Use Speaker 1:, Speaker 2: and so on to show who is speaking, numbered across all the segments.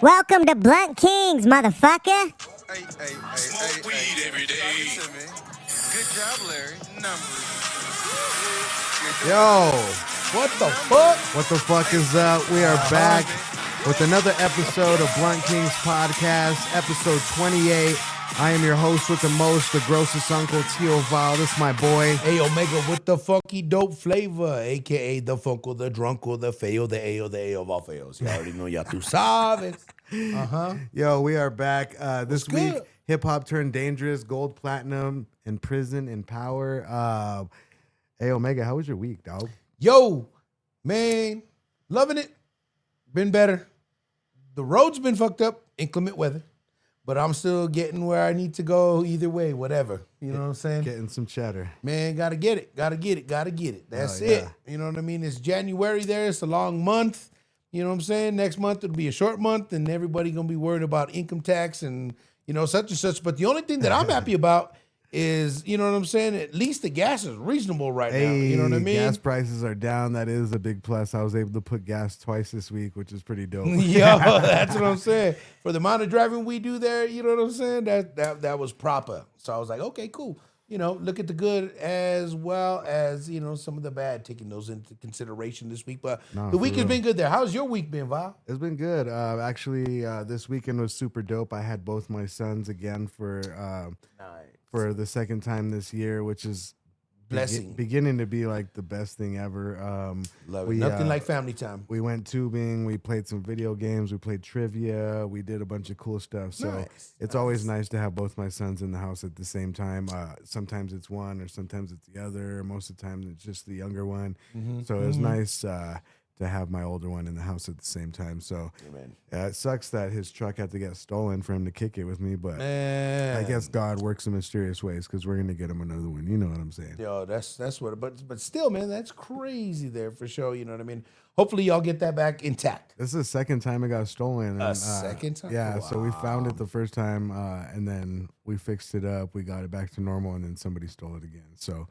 Speaker 1: Welcome to Blunt Kings, motherfucker.
Speaker 2: Smoke weed every day.
Speaker 3: Good job, Larry. Numbers.
Speaker 4: Yo,
Speaker 5: What the fuck?
Speaker 4: what the fuck is up? We are back with another episode of Blunt Kings Podcast, episode 28. I am your host with the most, the grossest uncle, Tio Val. This is my boy.
Speaker 5: Hey, Omega with the funky dope flavor, a.k.a. the Funko, the Drunko, the Feo, the Ayo, the Ayo of all Feos. You already know, ya tú sabes.
Speaker 4: Yo, we are back. This
Speaker 5: What's
Speaker 4: week,
Speaker 5: good?
Speaker 4: hip-hop turned dangerous, gold, platinum, in prison, in power. Hey, Omega, how was your week, dog?
Speaker 5: Yo, man, loving it. Been better. The road's been fucked up, inclement weather, but I'm still getting where I need to go either way, whatever. You know what I'm saying?
Speaker 4: Getting some cheddar.
Speaker 5: Man, gotta get it. That's
Speaker 4: Oh,
Speaker 5: it.
Speaker 4: yeah.
Speaker 5: You know what I mean? It's January there. It's a long month. You know what I'm saying? Next month it'll be a short month, and everybody gonna be worried about income tax and, you know, such and such. But the only thing that I'm happy about is, you know what I'm saying? At least the gas is reasonable right now. You know what I mean?
Speaker 4: Gas prices are down. That is a big plus. I was able to put gas twice this week, which is pretty dope.
Speaker 5: Yo, that's what I'm saying. For the amount of driving we do there, you know what I'm saying? That was proper. So I was like, okay, cool. You know, look at the good as well as, you know, some of the bad, taking those into consideration this week. But
Speaker 4: Nah,
Speaker 5: the week
Speaker 4: for
Speaker 5: has
Speaker 4: real.
Speaker 5: been good there. How's your week been, Val?
Speaker 4: It's been good. Actually, this weekend was super dope. I had both my sons again for the second time this year, which is
Speaker 5: Blessing.
Speaker 4: beginning to be like the best thing ever.
Speaker 5: Love it. Nothing like family time.
Speaker 4: We went tubing. We played some video games. We played trivia. We did a bunch of cool stuff. So
Speaker 5: Nice,
Speaker 4: it's always nice to have both my sons in the house at the same time. Sometimes it's one, or sometimes it's the other. Most of the time it's just the younger one. So it was nice to have my older one in the house at the same time. So
Speaker 5: Amen.
Speaker 4: it sucks that his truck had to get stolen for him to kick it with me, but
Speaker 5: Man.
Speaker 4: I guess God works in mysterious ways because we're gonna get him another one. You know what I'm saying?
Speaker 5: Yo, that's what. But still, man, that's crazy there for sure. You know what I mean? Hopefully, y'all get that back intact.
Speaker 4: This is the second time it got stolen.
Speaker 5: A second time?
Speaker 4: Yeah, so we found
Speaker 5: Wow.
Speaker 4: it the first time, and then we fixed it up. We got it back to normal, and then somebody stole it again. So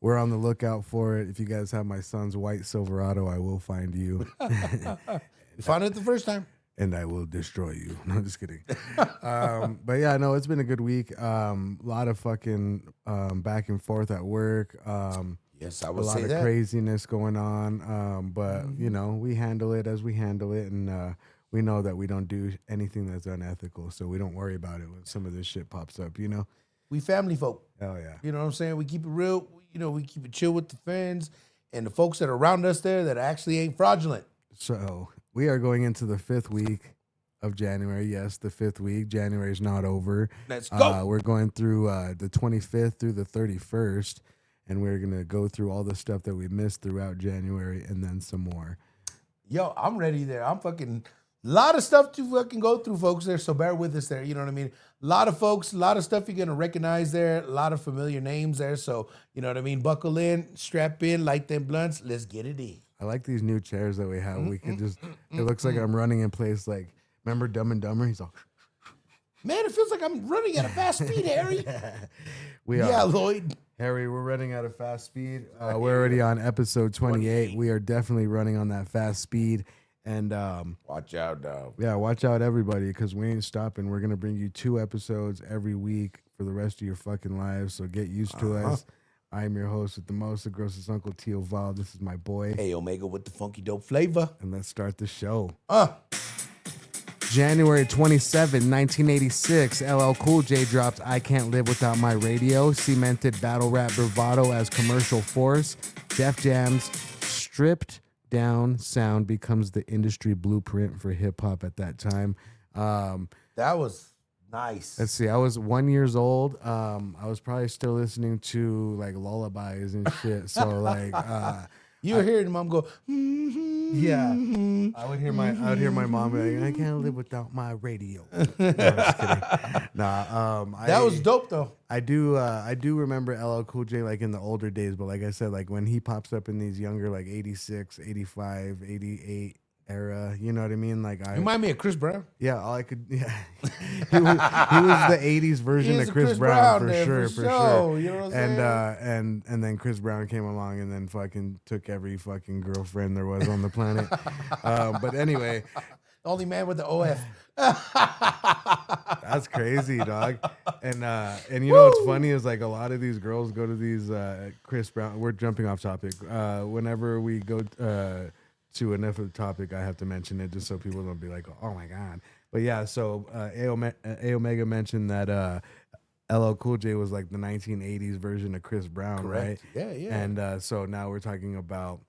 Speaker 4: we're on the lookout for it. If you guys have my son's white Silverado, I will find you,
Speaker 5: You found it the first time.
Speaker 4: and I will destroy you. No, just kidding. But yeah, no, it's been a good week. A lot of fucking back and forth at work.
Speaker 5: Yes, I
Speaker 4: A
Speaker 5: would
Speaker 4: lot
Speaker 5: say
Speaker 4: of
Speaker 5: that.
Speaker 4: craziness going on, but you know, we handle it as we handle it, and we know that we don't do anything that's unethical, so we don't worry about it when some of this shit pops up. You know?
Speaker 5: We family folk.
Speaker 4: Hell yeah.
Speaker 5: You know what I'm saying? We keep it real. You know, we keep it chill with the friends and the folks that are around us there that actually ain't fraudulent.
Speaker 4: So we are going into the 5th week of January. Yes, the 5th week. January is not over.
Speaker 5: Let's go.
Speaker 4: We're going through the 25th through the 31st, and we're gonna go through all the stuff that we missed throughout January, and then some more.
Speaker 5: Yo, I'm ready there. I'm fucking lot of stuff to fucking go through, folks there. So bear with us there. You know what I mean? A lot of folks, a lot of stuff you're gonna recognize there. A lot of familiar names there. So you know what I mean? Buckle in, strap in, light them blunts. Let's get it in.
Speaker 4: I like these new chairs that we have. We can just, it looks like I'm running in place. Like, remember Dumb and Dumber? He's all,
Speaker 5: Man, it feels like I'm running at a fast speed, Harry.
Speaker 4: we
Speaker 5: Yeah,
Speaker 4: are.
Speaker 5: Lloyd.
Speaker 4: Harry, we're running at a fast speed. We're already on episode 28. We are definitely running on that fast speed. And
Speaker 5: Watch out, dog.
Speaker 4: yeah, watch out, everybody, because we ain't stopping. We're going to bring you 2 episodes every week for the rest of your fucking lives. So get used to us. I'm your host with the most, the grossest uncle, Tio Val. This is my boy.
Speaker 5: Hey, Omega with the funky dope flavor.
Speaker 4: And let's start the show.
Speaker 5: Uh,
Speaker 4: January 27, 1986, LL Cool J dropped I Can't Live Without My Radio, cemented battle rap bravado as commercial force. Def Jam's stripped down sound becomes the industry blueprint for hip hop at that time.
Speaker 5: that was nice.
Speaker 4: Let's see, I was 1 years old. I was probably still listening to like lullabies and shit. So like,
Speaker 5: You were hearing mom go,
Speaker 4: yeah, I would hear my mom be like, I can't live without my radio. No, I'm just kidding. Nah,
Speaker 5: that was dope though.
Speaker 4: I do remember LL Cool J like in the older days, but like I said, like when he pops up in these younger, like 86, 85, 88, era. You know what I mean? Like I
Speaker 5: Remind me of Chris Brown.
Speaker 4: Yeah, all I could. Yeah, he was the '80s version
Speaker 5: He's
Speaker 4: of
Speaker 5: a
Speaker 4: Chris Brown for
Speaker 5: there
Speaker 4: sure,
Speaker 5: for
Speaker 4: for
Speaker 5: sure.
Speaker 4: sure.
Speaker 5: You know what I'm
Speaker 4: And
Speaker 5: saying?
Speaker 4: and then Chris Brown came along and then fucking took every fucking girlfriend there was on the planet. But anyway,
Speaker 5: The only man with the OF.
Speaker 4: that's crazy, dog. And you know what's funny is like a lot of these girls go to these Chris Brown. We're jumping off topic. Whenever we go to enough of the topic, I have to mention it just so people don't be like, oh my god. But yeah, so A Omega mentioned that LL Cool J was like the 1980s version of Chris Brown,
Speaker 5: Correct.
Speaker 4: right?
Speaker 5: Yeah, yeah.
Speaker 4: And so now we're talking about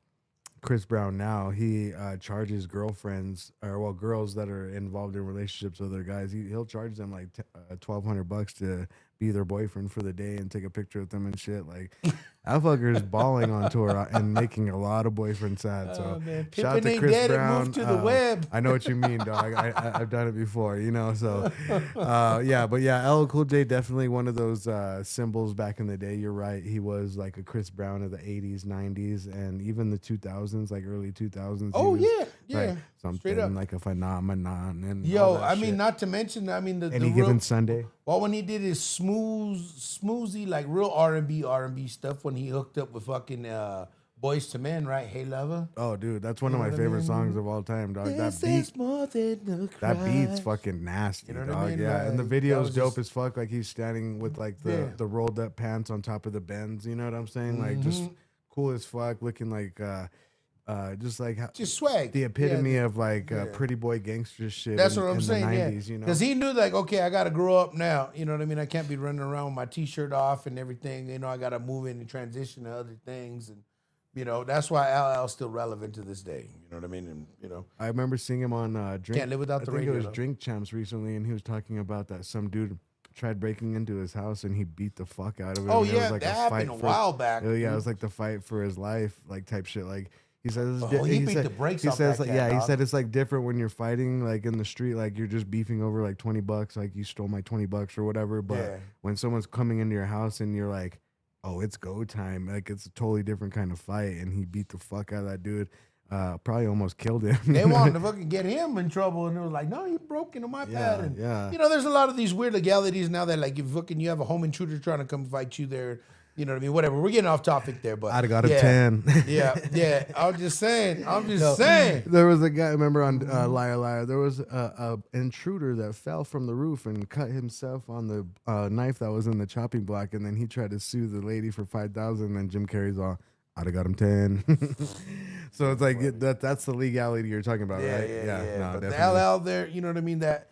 Speaker 4: Chris Brown now. He charges girlfriends girls that are involved in relationships with other guys. He'll charge them like $1,200 to be their boyfriend for the day and take a picture with them and shit. Like that fucker is balling on tour and making a lot of boyfriends sad. So
Speaker 5: man.
Speaker 4: shout out
Speaker 5: Pimpin'
Speaker 4: to
Speaker 5: ain't
Speaker 4: Chris
Speaker 5: dead, it
Speaker 4: Brown.
Speaker 5: moved to the web.
Speaker 4: I know what you mean, dog. I've done it before, you know. So yeah, but yeah, LL Cool J definitely one of those symbols back in the day. You're right. He was like a Chris Brown of the 80s, 90s, and even the 2000s, like early 2000s.
Speaker 5: Oh,
Speaker 4: he was
Speaker 5: yeah.
Speaker 4: like
Speaker 5: Straight
Speaker 4: something
Speaker 5: up.
Speaker 4: like a phenomenon. And all
Speaker 5: Yo,
Speaker 4: that
Speaker 5: I mean,
Speaker 4: shit.
Speaker 5: not to mention, the
Speaker 4: Any
Speaker 5: real,
Speaker 4: given Sunday.
Speaker 5: well, when he did his smoozy, like real R&B stuff, when he hooked up with fucking Boys to Men, right? Hey Lover.
Speaker 4: Oh, dude, that's one of
Speaker 5: know
Speaker 4: my
Speaker 5: what I
Speaker 4: favorite
Speaker 5: mean?
Speaker 4: songs of all time, dog. That
Speaker 5: This
Speaker 4: beat,
Speaker 5: is more than a
Speaker 4: that beat's
Speaker 5: cry.
Speaker 4: fucking nasty,
Speaker 5: You know what I
Speaker 4: dog.
Speaker 5: mean?
Speaker 4: Yeah, and the
Speaker 5: Like,
Speaker 4: video's
Speaker 5: that was
Speaker 4: dope
Speaker 5: just-
Speaker 4: as fuck. Like he's standing with like
Speaker 5: Yeah.
Speaker 4: the rolled up pants on top of the Benz. You know what I'm saying? Like just
Speaker 5: Mm-hmm.
Speaker 4: cool as fuck, looking like just like
Speaker 5: Just swag.
Speaker 4: the epitome
Speaker 5: Yeah,
Speaker 4: of like pretty boy gangster shit.
Speaker 5: That's
Speaker 4: in,
Speaker 5: what I'm
Speaker 4: in
Speaker 5: saying,
Speaker 4: the
Speaker 5: yeah.
Speaker 4: 90s, you know.
Speaker 5: Because he knew, like, okay, I got to grow up now. You know what I mean? I can't be running around with my T-shirt off and everything. You know, I got to move in and transition to other things. And, you know, that's why LL's still relevant to this day. You know what I mean? And, you know,
Speaker 4: I remember seeing him on Drink.
Speaker 5: Can't live without
Speaker 4: I
Speaker 5: the
Speaker 4: think
Speaker 5: radio,
Speaker 4: it was
Speaker 5: though.
Speaker 4: Drink Champs recently, and he was talking about that some dude tried breaking into his house and he beat the fuck out of him.
Speaker 5: oh,
Speaker 4: and it
Speaker 5: yeah,
Speaker 4: was like
Speaker 5: that happened a while back.
Speaker 4: Yeah, it was like the fight for his life, like type shit. Like he says,
Speaker 5: Oh, he beat the brakes
Speaker 4: He
Speaker 5: off
Speaker 4: says,
Speaker 5: that
Speaker 4: like,
Speaker 5: cat,
Speaker 4: yeah, he
Speaker 5: dog.
Speaker 4: said it's like different when you're fighting, like in the street, like you're just beefing over like $20, like you stole my $20 or whatever. But
Speaker 5: Yeah.
Speaker 4: when someone's coming into your house and you're like, oh, it's go time, like it's a totally different kind of fight, and he beat the fuck out of that dude. Probably almost killed him.
Speaker 5: They wanted to fucking get him in trouble, and it was like, no, you broke into my pad. And,
Speaker 4: yeah.
Speaker 5: you know, there's a lot of these weird legalities now that, like, if fucking you have a home intruder trying to come fight you there, you know what I mean? Whatever. We're getting off topic there, but
Speaker 4: I'd have got a
Speaker 5: yeah,
Speaker 4: 10.
Speaker 5: yeah. I'm just saying. saying.
Speaker 4: There was a guy, remember on Liar Liar, there was a intruder that fell from the roof and cut himself on the knife that was in the chopping block, and then he tried to sue the lady for $5,000, and Jim Carrey's all, I'd have got him 10. So it's like that's the legality you're talking about, right?
Speaker 5: Yeah.
Speaker 4: No,
Speaker 5: But
Speaker 4: definitely.
Speaker 5: the LL there, you know what I mean? That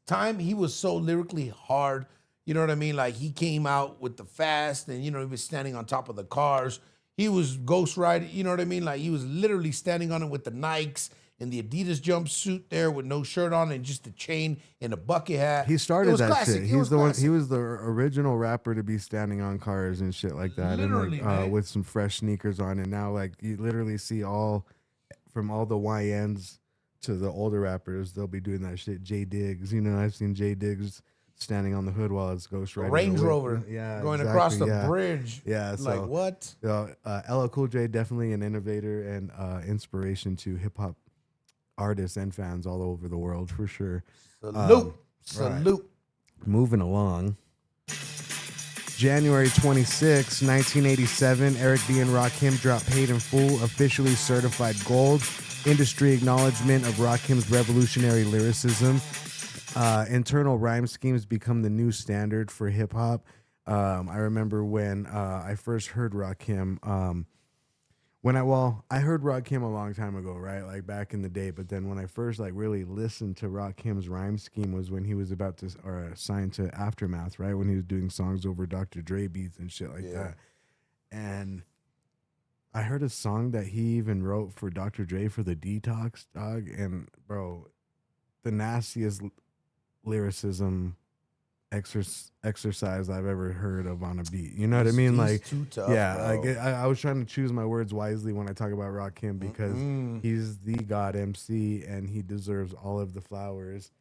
Speaker 5: time he was so lyrically hard. You know what I mean? Like he came out with the fast, and you know he was standing on top of the cars. He was ghost riding. You know what I mean? Like he was literally standing on it with the Nikes and the Adidas jumpsuit there with no shirt on and just the chain and a bucket hat.
Speaker 4: He
Speaker 5: It
Speaker 4: started
Speaker 5: was
Speaker 4: that
Speaker 5: classic.
Speaker 4: shit.
Speaker 5: It
Speaker 4: He's
Speaker 5: was
Speaker 4: the one.
Speaker 5: classic.
Speaker 4: He was the original rapper to be standing on cars and shit like that,
Speaker 5: Literally,
Speaker 4: and like
Speaker 5: man.
Speaker 4: with some fresh sneakers on. And now, like you literally see from all the YNs to the older rappers, they'll be doing that shit. Jay Diggs, you know, I've seen Jay Diggs standing on the hood while it's Ghost
Speaker 5: A
Speaker 4: Riding.
Speaker 5: Range
Speaker 4: the whip.
Speaker 5: Rover
Speaker 4: Yeah,
Speaker 5: going across the
Speaker 4: exactly, yeah.
Speaker 5: bridge.
Speaker 4: Yeah, so
Speaker 5: Like what?
Speaker 4: LL Cool J definitely an innovator and inspiration to hip hop artists and fans all over the world for sure.
Speaker 5: Salute.
Speaker 4: Moving along. January 26, 1987, Eric B. and Rakim dropped Paid in Full, officially certified gold. Industry acknowledgement of Rakim's revolutionary lyricism. Internal rhyme schemes become the new standard for hip hop. I remember when I first heard Rakim. I heard Rakim a long time ago, right? Like back in the day. But then when I first like really listened to Rakim's rhyme scheme was when he was about to signed to Aftermath, right? When he was doing songs over Dr. Dre beats and shit like that. And I heard a song that he even wrote for Dr. Dre for the Detox, dog. And bro, the nastiest lyricism exercise I've ever heard of on a beat. You know what I mean?
Speaker 5: He's
Speaker 4: Like,
Speaker 5: too tough,
Speaker 4: yeah,
Speaker 5: bro.
Speaker 4: like I was trying to choose my words wisely when I talk about Rakim because he's the God MC and he deserves all of the flowers.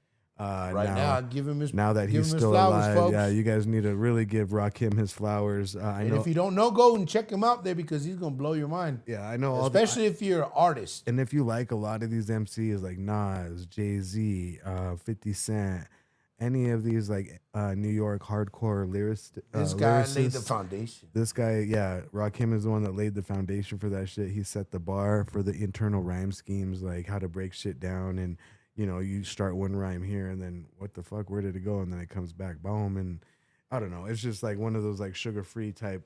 Speaker 5: Now, give him his
Speaker 4: now that
Speaker 5: give
Speaker 4: he's
Speaker 5: him his
Speaker 4: still
Speaker 5: flowers,
Speaker 4: alive.
Speaker 5: folks.
Speaker 4: Yeah, you guys need to really give Rakim his flowers. I
Speaker 5: And
Speaker 4: know.
Speaker 5: if you don't know, go and check him out there because he's gonna blow your mind.
Speaker 4: Yeah, I know.
Speaker 5: Especially if you're an artist.
Speaker 4: And if you like a lot of these MCs like Nas, Jay-Z, 50 Cent, any of these like New York hardcore
Speaker 5: This guy laid the
Speaker 4: lyricists,
Speaker 5: foundation.
Speaker 4: this guy, yeah, Rakim is the one that laid the foundation for that shit. He set the bar for the internal rhyme schemes, like how to break shit down. And, you know, you start one rhyme here and then what the fuck, where did it go? And then it comes back, boom. And I don't know. It's just like one of those like sugar-free type,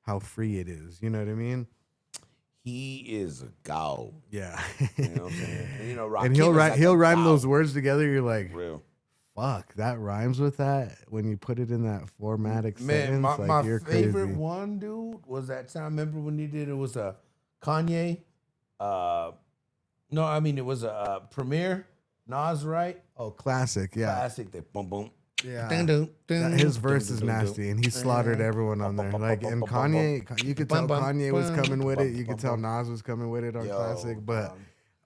Speaker 4: how free it is. You know what I mean?
Speaker 5: He is a god.
Speaker 4: Yeah.
Speaker 5: You know what I'm saying? And, you know,
Speaker 4: And
Speaker 5: Rakim
Speaker 4: he'll
Speaker 5: is like
Speaker 4: rhyme
Speaker 5: a
Speaker 4: those
Speaker 5: god.
Speaker 4: words together. You're like,
Speaker 5: Real.
Speaker 4: fuck, that rhymes with that when you put it in that formatic
Speaker 5: Man,
Speaker 4: sentence.
Speaker 5: my
Speaker 4: You're
Speaker 5: favorite
Speaker 4: crazy.
Speaker 5: one, dude, was that time. Remember when he did it was a Kanye? No, I mean it was a premiere. Nas, right?
Speaker 4: Oh, classic, yeah,
Speaker 5: Classic. That boom boom.
Speaker 4: yeah.
Speaker 5: Dun, dun, dun,
Speaker 4: His
Speaker 5: dun,
Speaker 4: verse
Speaker 5: dun,
Speaker 4: is
Speaker 5: dun, dun.
Speaker 4: nasty, and he slaughtered everyone on there. Like, and Kanye, you could tell Kanye was coming with it. You could tell Nas was coming with it on
Speaker 5: Yo,
Speaker 4: classic, but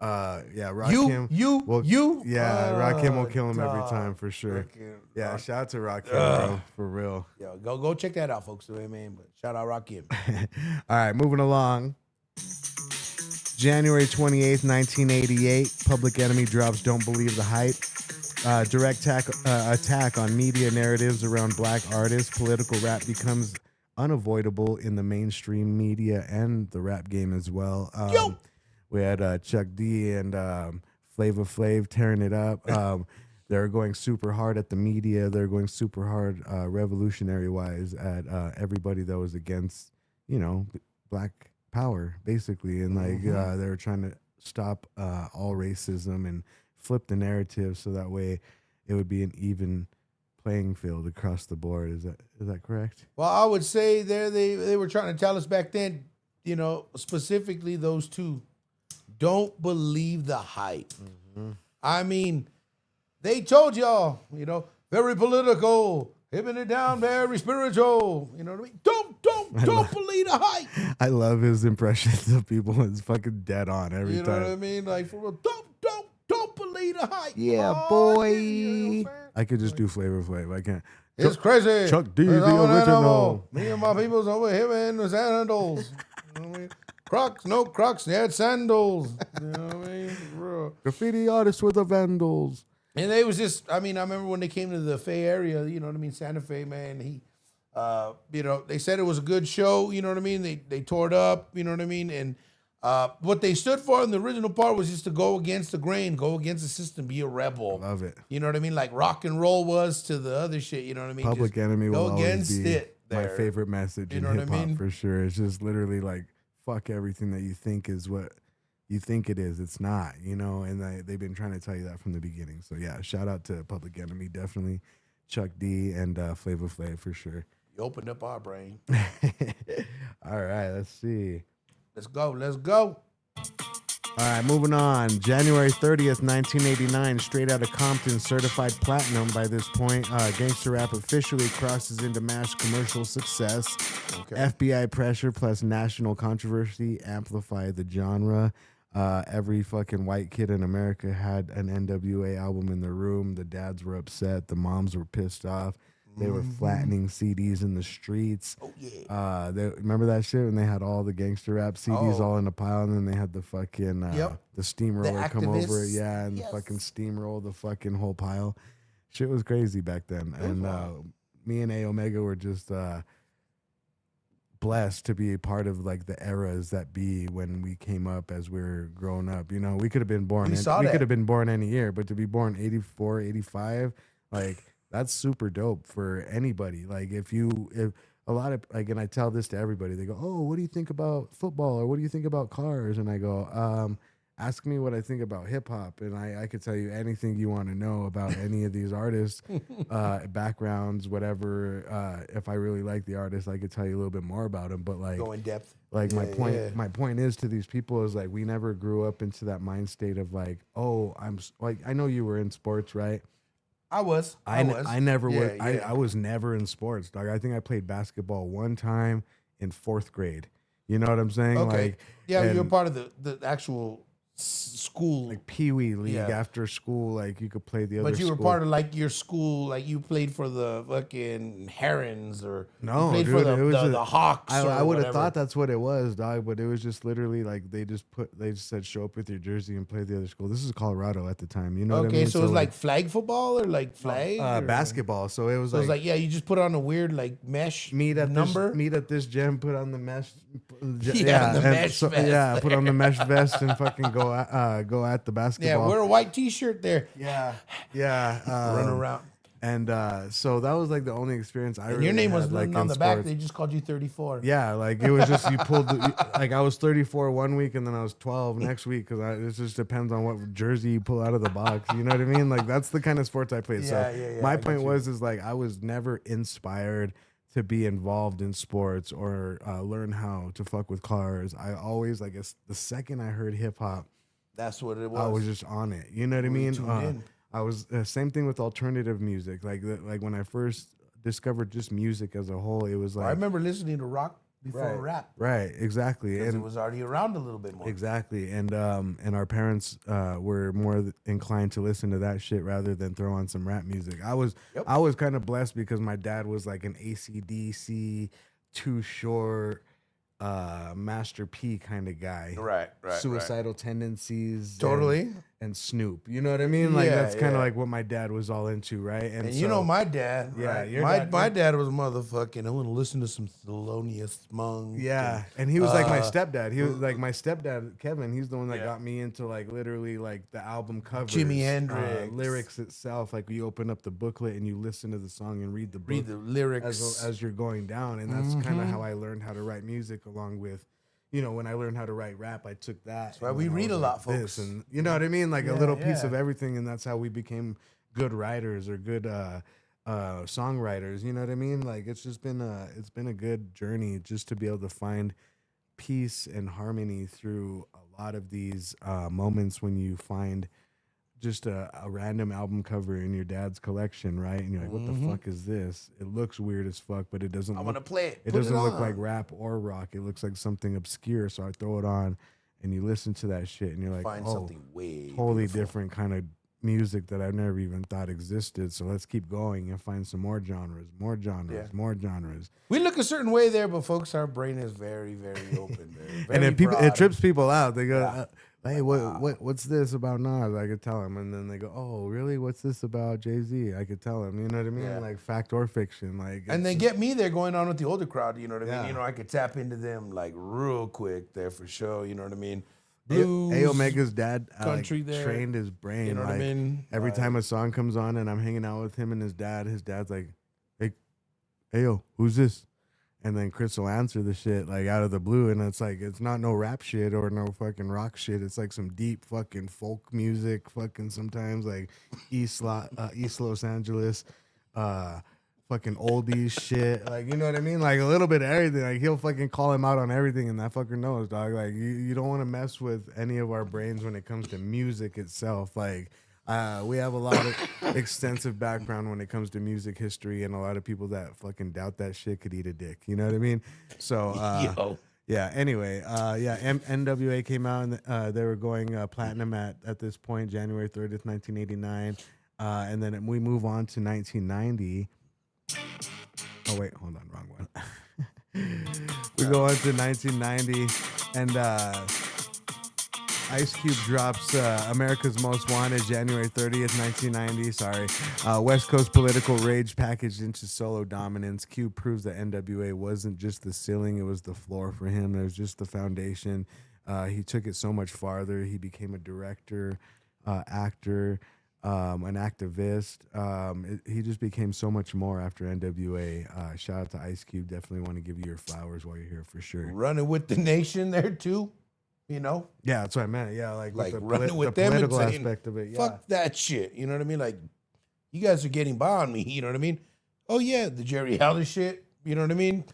Speaker 4: yeah,
Speaker 5: You,
Speaker 4: Rakim, yeah, Rakim will kill him every
Speaker 5: dog.
Speaker 4: time for sure.
Speaker 5: Rakim,
Speaker 4: Yeah, shout out to Rakim, bro, for real.
Speaker 5: Yo, go check that out, folks. Man, but shout out Rakim.
Speaker 4: All right, moving along. January 28th, 1988, Public Enemy drops Don't Believe the Hype. Direct attack on media narratives around black artists. Political rap becomes unavoidable in the mainstream media and the rap game as well. We had Chuck D and Flava Flav tearing it up. They're going super hard at the media. They're going super hard revolutionary-wise at everybody that was against, you know, black power, basically. And like they were trying to stop all racism and flip the narrative so that way it would be an even playing field across the board. Is that correct?
Speaker 5: Well, I would say they were trying to tell us back then, you know, specifically those two. Don't believe the hype. I mean, they told y'all, you know, very political, hipping it down, very spiritual. You know what I mean? Don't believe the hype.
Speaker 4: I love his impressions of people. It's fucking dead on every
Speaker 5: You know
Speaker 4: time.
Speaker 5: what I mean? Like, for real, don't believe the hype.
Speaker 4: Yeah,
Speaker 5: Oh,
Speaker 4: boy.
Speaker 5: you know what I'm saying?
Speaker 4: I could just do Flavor Flav. I can't.
Speaker 5: It's crazy.
Speaker 4: Chuck D,
Speaker 5: It's
Speaker 4: the
Speaker 5: all an
Speaker 4: original.
Speaker 5: animal. Me and my people's over here in the sandals. You know what I mean? Crocs, no Crocs, they had sandals. You know what I mean? For real.
Speaker 4: Graffiti artists were the vandals.
Speaker 5: And they was just, I mean, I remember when they came to the Bay Area, you know what I mean? Santa Fe, man, you know, they said it was a good show, you know what I mean? They tore it up, you know what I mean? And what they stood for in the original part was just to go against the grain, go against the system, be a rebel.
Speaker 4: Love it.
Speaker 5: You know what I mean? Like rock and roll was to the other shit, you know what I mean?
Speaker 4: Public
Speaker 5: Just
Speaker 4: Enemy will
Speaker 5: go
Speaker 4: always
Speaker 5: against
Speaker 4: be
Speaker 5: it
Speaker 4: my
Speaker 5: there.
Speaker 4: favorite message
Speaker 5: You
Speaker 4: in
Speaker 5: know what I
Speaker 4: hip hop
Speaker 5: mean?
Speaker 4: for sure. It's just literally like, fuck everything that you think is what you think it is. It's not, you know, and they've been trying to tell you that from the beginning. So yeah, shout out to Public Enemy, definitely Chuck D and Flava Flav for sure.
Speaker 5: You opened up our brain.
Speaker 4: All right, let's see.
Speaker 5: Let's go.
Speaker 4: All right, moving on. January 30th, 1989, Straight Outta Compton, certified platinum by this point. Gangster rap officially crosses into mass commercial success.
Speaker 5: Okay.
Speaker 4: FBI pressure plus national controversy amplify the genre. Every fucking white kid in America had an N.W.A. album in their room. The dads were upset. The moms were pissed off. They were flattening CDs in the streets.
Speaker 5: Oh, yeah.
Speaker 4: Remember that shit when they had all the gangster rap CDs
Speaker 5: Oh.
Speaker 4: all in a pile, and then they had the fucking
Speaker 5: Yep.
Speaker 4: the steamroller come over,
Speaker 5: activists.
Speaker 4: yeah, and
Speaker 5: Yes.
Speaker 4: fucking steamroll the fucking whole pile. Shit was crazy back then, and me and A Omega were just blessed to be a part of like the eras that be when we came up as we were growing up. You know, we could have been born.
Speaker 5: We saw
Speaker 4: we
Speaker 5: that.
Speaker 4: could have been born any year, but to be born 84, 85, like. That's super dope for anybody. Like if a lot of like, and I tell this to everybody, they go, "Oh, what do you think about football or what do you think about cars?" And I go, "Ask me what I think about hip hop, and I could tell you anything you want to know about any of these artists, backgrounds, whatever. If I really like the artist, I could tell you a little bit more about them. But like,
Speaker 5: Go in depth.
Speaker 4: like my
Speaker 5: Yeah.
Speaker 4: point is to these people is like we never grew up into that mind state of like, oh, like I know you were in sports, right?
Speaker 5: I was.
Speaker 4: I never
Speaker 5: Yeah,
Speaker 4: was.
Speaker 5: yeah.
Speaker 4: I was never in sports, dog. I think I played basketball one time in 4th grade. You know what I'm saying?
Speaker 5: Okay.
Speaker 4: Like,
Speaker 5: Yeah, you're
Speaker 4: and-
Speaker 5: part of the actual school.
Speaker 4: like Pee Wee League
Speaker 5: Yeah.
Speaker 4: after school. Like you could play the other.
Speaker 5: But you were
Speaker 4: school.
Speaker 5: part of like your school, like you played for the fucking Herons or
Speaker 4: No,
Speaker 5: you played
Speaker 4: dude,
Speaker 5: for
Speaker 4: it was
Speaker 5: the Hawks.
Speaker 4: I
Speaker 5: or
Speaker 4: would have
Speaker 5: whatever.
Speaker 4: thought that's what it was, dog. But it was just literally like they just said show up with your jersey and play the other school. This is Colorado at the time, you know what I
Speaker 5: Okay,
Speaker 4: mean?
Speaker 5: so it was like flag football or like flag? or-
Speaker 4: basketball. So it was
Speaker 5: So
Speaker 4: like,
Speaker 5: it's like, yeah, you just put on a weird like mesh
Speaker 4: meet at
Speaker 5: number.
Speaker 4: this gym, put on the mesh.
Speaker 5: Yeah, the
Speaker 4: and
Speaker 5: mesh vest.
Speaker 4: Yeah, put on the mesh vest and fucking go at the
Speaker 5: Yeah,
Speaker 4: basketball.
Speaker 5: wear a white T-shirt there.
Speaker 4: Yeah.
Speaker 5: Run around.
Speaker 4: And so that was like the only experience I.
Speaker 5: And
Speaker 4: really
Speaker 5: your name
Speaker 4: had,
Speaker 5: was
Speaker 4: like
Speaker 5: written on
Speaker 4: in
Speaker 5: the back.
Speaker 4: sports.
Speaker 5: They just called you 34.
Speaker 4: Yeah, like it was just you pulled like I was 34 one week and then I was 12 next week because it just depends on what jersey you pull out of the box. You know what I mean? Like that's the kind of sports I played.
Speaker 5: Yeah,
Speaker 4: So
Speaker 5: yeah,
Speaker 4: my
Speaker 5: I got
Speaker 4: point
Speaker 5: you.
Speaker 4: was like I was never inspired to be involved in sports or learn how to fuck with cars. I always like the second I heard hip hop,
Speaker 5: That's what it was.
Speaker 4: I was just on it. You know what I
Speaker 5: We
Speaker 4: mean?
Speaker 5: tuned in.
Speaker 4: I was same thing with alternative music. Like when I first discovered just music as a whole, it was like
Speaker 5: I remember listening to rock before rap
Speaker 4: right, exactly,
Speaker 5: because
Speaker 4: and
Speaker 5: it was already around a little bit more.
Speaker 4: exactly, and our parents were more inclined to listen to that shit rather than throw on some rap music. I was kind of blessed because my dad was like an AC/DC, Too Short, Master P kind of guy.
Speaker 5: Right.
Speaker 4: Suicidal tendencies.
Speaker 5: Totally.
Speaker 4: And Snoop. You know what I mean? Like
Speaker 5: Yeah,
Speaker 4: that's kind of
Speaker 5: yeah.
Speaker 4: like what my dad was all into, right?
Speaker 5: And
Speaker 4: so,
Speaker 5: you know my dad.
Speaker 4: Yeah,
Speaker 5: right?
Speaker 4: your
Speaker 5: my
Speaker 4: dad-
Speaker 5: dad was motherfucking. I want to listen to some Thelonious Monk.
Speaker 4: yeah, and he was like my stepdad. He was like my stepdad, Kevin. He's the one that
Speaker 5: Yeah.
Speaker 4: got me into like literally like the album covers,
Speaker 5: Jimi Hendrix.
Speaker 4: lyrics itself. Like you open up the booklet and you listen to the song and read the book
Speaker 5: Read the lyrics.
Speaker 4: as you're going down, and that's kind of how I learned how to write music. Along with, you know, when I learned how to write rap, I took that. That's
Speaker 5: why we read a lot, folks.
Speaker 4: and you know what I mean, like a little piece
Speaker 5: yeah.
Speaker 4: of everything, and that's how we became good writers or good songwriters. You know what I mean? Like it's been a good journey just to be able to find peace and harmony through a lot of these moments when you find just a random album cover in your dad's collection, right? And you're like, what the fuck is this? It looks weird as fuck, but it doesn't
Speaker 5: I
Speaker 4: look,
Speaker 5: want to play it.
Speaker 4: it
Speaker 5: Put
Speaker 4: doesn't look
Speaker 5: on.
Speaker 4: like rap or rock. It looks like something obscure. So I throw it on and you listen to that shit and you're like,
Speaker 5: Find
Speaker 4: oh,
Speaker 5: something way
Speaker 4: totally
Speaker 5: beautiful.
Speaker 4: different kind of music that I've never even thought existed. So let's keep going and find some more genres, more genres.
Speaker 5: We look a certain way there, but folks, our brain is very, very open. Very
Speaker 4: And then people,
Speaker 5: broad.
Speaker 4: it trips people out. They go, hey, what's this about Nas? I could tell them, and then they go, oh, really? What's this about Jay-Z? I could tell them. You know what I mean?
Speaker 5: Yeah.
Speaker 4: Like fact or fiction. Like,
Speaker 5: And they get me there going on with the older crowd. You know what I mean?
Speaker 4: Yeah.
Speaker 5: You know, I could tap into them like real quick there for sure. You know what I mean? Blues.
Speaker 4: A Omega's dad
Speaker 5: country
Speaker 4: like,
Speaker 5: there.
Speaker 4: trained his brain.
Speaker 5: You know what I
Speaker 4: like,
Speaker 5: mean?
Speaker 4: Every
Speaker 5: Like-
Speaker 4: time a song comes on and I'm hanging out with him and his dad's like, hey, yo, who's this? And then Chris will answer the shit like out of the blue, and it's like it's not no rap shit or no fucking rock shit. It's like some deep fucking folk music, fucking sometimes like East Los Angeles, fucking oldies shit. Like you know what I mean? Like a little bit of everything. Like he'll fucking call him out on everything, and that fucker knows, dog. Like you don't want to mess with any of our brains when it comes to music itself. Like. We have a lot of extensive background when it comes to music history, and a lot of people that fucking doubt that shit could eat a dick. You know what I mean? So, yeah. Anyway, N.W.A came out, and they were going platinum at this point, January 30th, 1989, and then we move on to 1990. Oh wait, hold on, wrong one. We go on to 1990, and. Ice Cube drops America's Most Wanted January 30th, 1990. Sorry. West Coast political rage packaged into solo dominance. Cube proves that N.W.A wasn't just the ceiling, it was the floor for him. It was just the foundation. He took it so much farther. He became a director, actor, an activist. He just became so much more after N.W.A. Shout out to Ice Cube. Definitely want to give you your flowers while you're here for sure.
Speaker 5: Running with the nation there too. You know,
Speaker 4: Yeah, that's what I meant. Yeah, like
Speaker 5: like
Speaker 4: with the,
Speaker 5: running with
Speaker 4: the
Speaker 5: them and
Speaker 4: political
Speaker 5: saying,
Speaker 4: aspect of it. Yeah.
Speaker 5: fuck that shit. You know what I mean? Like, you guys are getting by on me. You know what I mean? Oh yeah, the Jerry Heller shit. You know what I mean?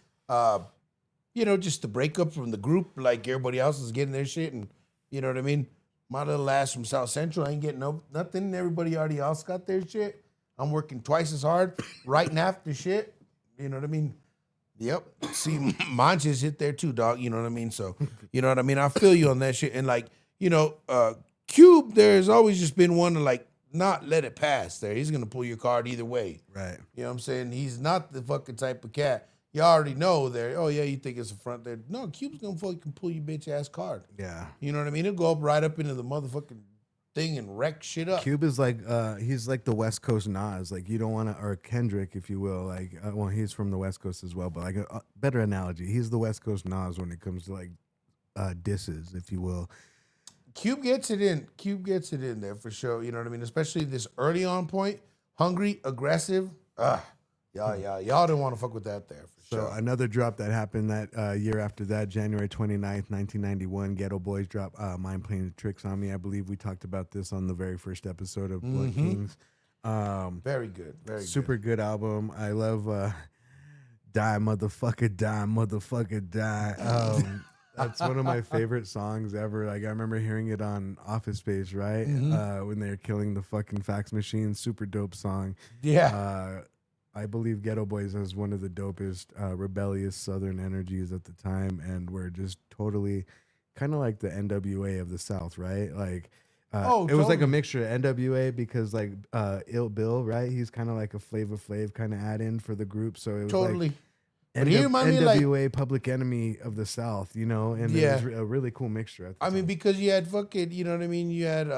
Speaker 5: You know, just the breakup from the group, like everybody else is getting their shit, and you know what I mean? My little ass from South Central ain't getting nothing. Everybody already else got their shit. I'm working twice as hard, writing after shit. You know what I mean? Yep. See, Manches hit there too, dog. You know what I mean? So, you know what I mean? I feel you on that shit. And like, you know, Cube, there's always just been one to like not let it pass there. He's gonna pull your card either way.
Speaker 4: Right.
Speaker 5: You know what I'm saying? He's not the fucking type of cat. You already know there. Oh yeah, you think it's a front there. No, Cube's gonna fucking pull your bitch ass card.
Speaker 4: Yeah.
Speaker 5: You know what I mean? He'll go up right up into the motherfucking thing and wreck shit up.
Speaker 4: Cube is like he's like the West Coast Nas, like you don't want to, or Kendrick, if you will, like well, he's from the West Coast as well, but like a better analogy, he's the West Coast Nas when it comes to like disses, if you will.
Speaker 5: Cube gets it in. Cube gets it in there for sure. You know what I mean? Especially this early on point, hungry, aggressive. Y'all didn't want to fuck with that there for
Speaker 4: So
Speaker 5: sure.
Speaker 4: another drop that happened that year after that, January 29th, 1991, Geto Boys drop Mind Playing Tricks on Me. I believe we talked about this on the very first episode of Blood Kings.
Speaker 5: Very good. Very
Speaker 4: Super good album. I love Die Motherfucker Die. That's one of my favorite songs ever. Like I remember hearing it on Office Space, right? When they were killing the fucking fax machine. Super dope song.
Speaker 5: Yeah.
Speaker 4: I believe Geto Boys was one of the dopest rebellious Southern energies at the time, and were just totally kind of like the N.W.A. of the South, right? Like it was like a mixture of N.W.A. because like Ill Bill, right? He's kind of like a Flavor Flav kind of add-in for the group, so it was
Speaker 5: Totally.
Speaker 4: like
Speaker 5: But he reminded me of, like-
Speaker 4: N.W.A. Public Enemy of the South, you know, and it was a really cool mixture. At the
Speaker 5: I mean,
Speaker 4: time.
Speaker 5: because you had fucking, you know what I mean? You had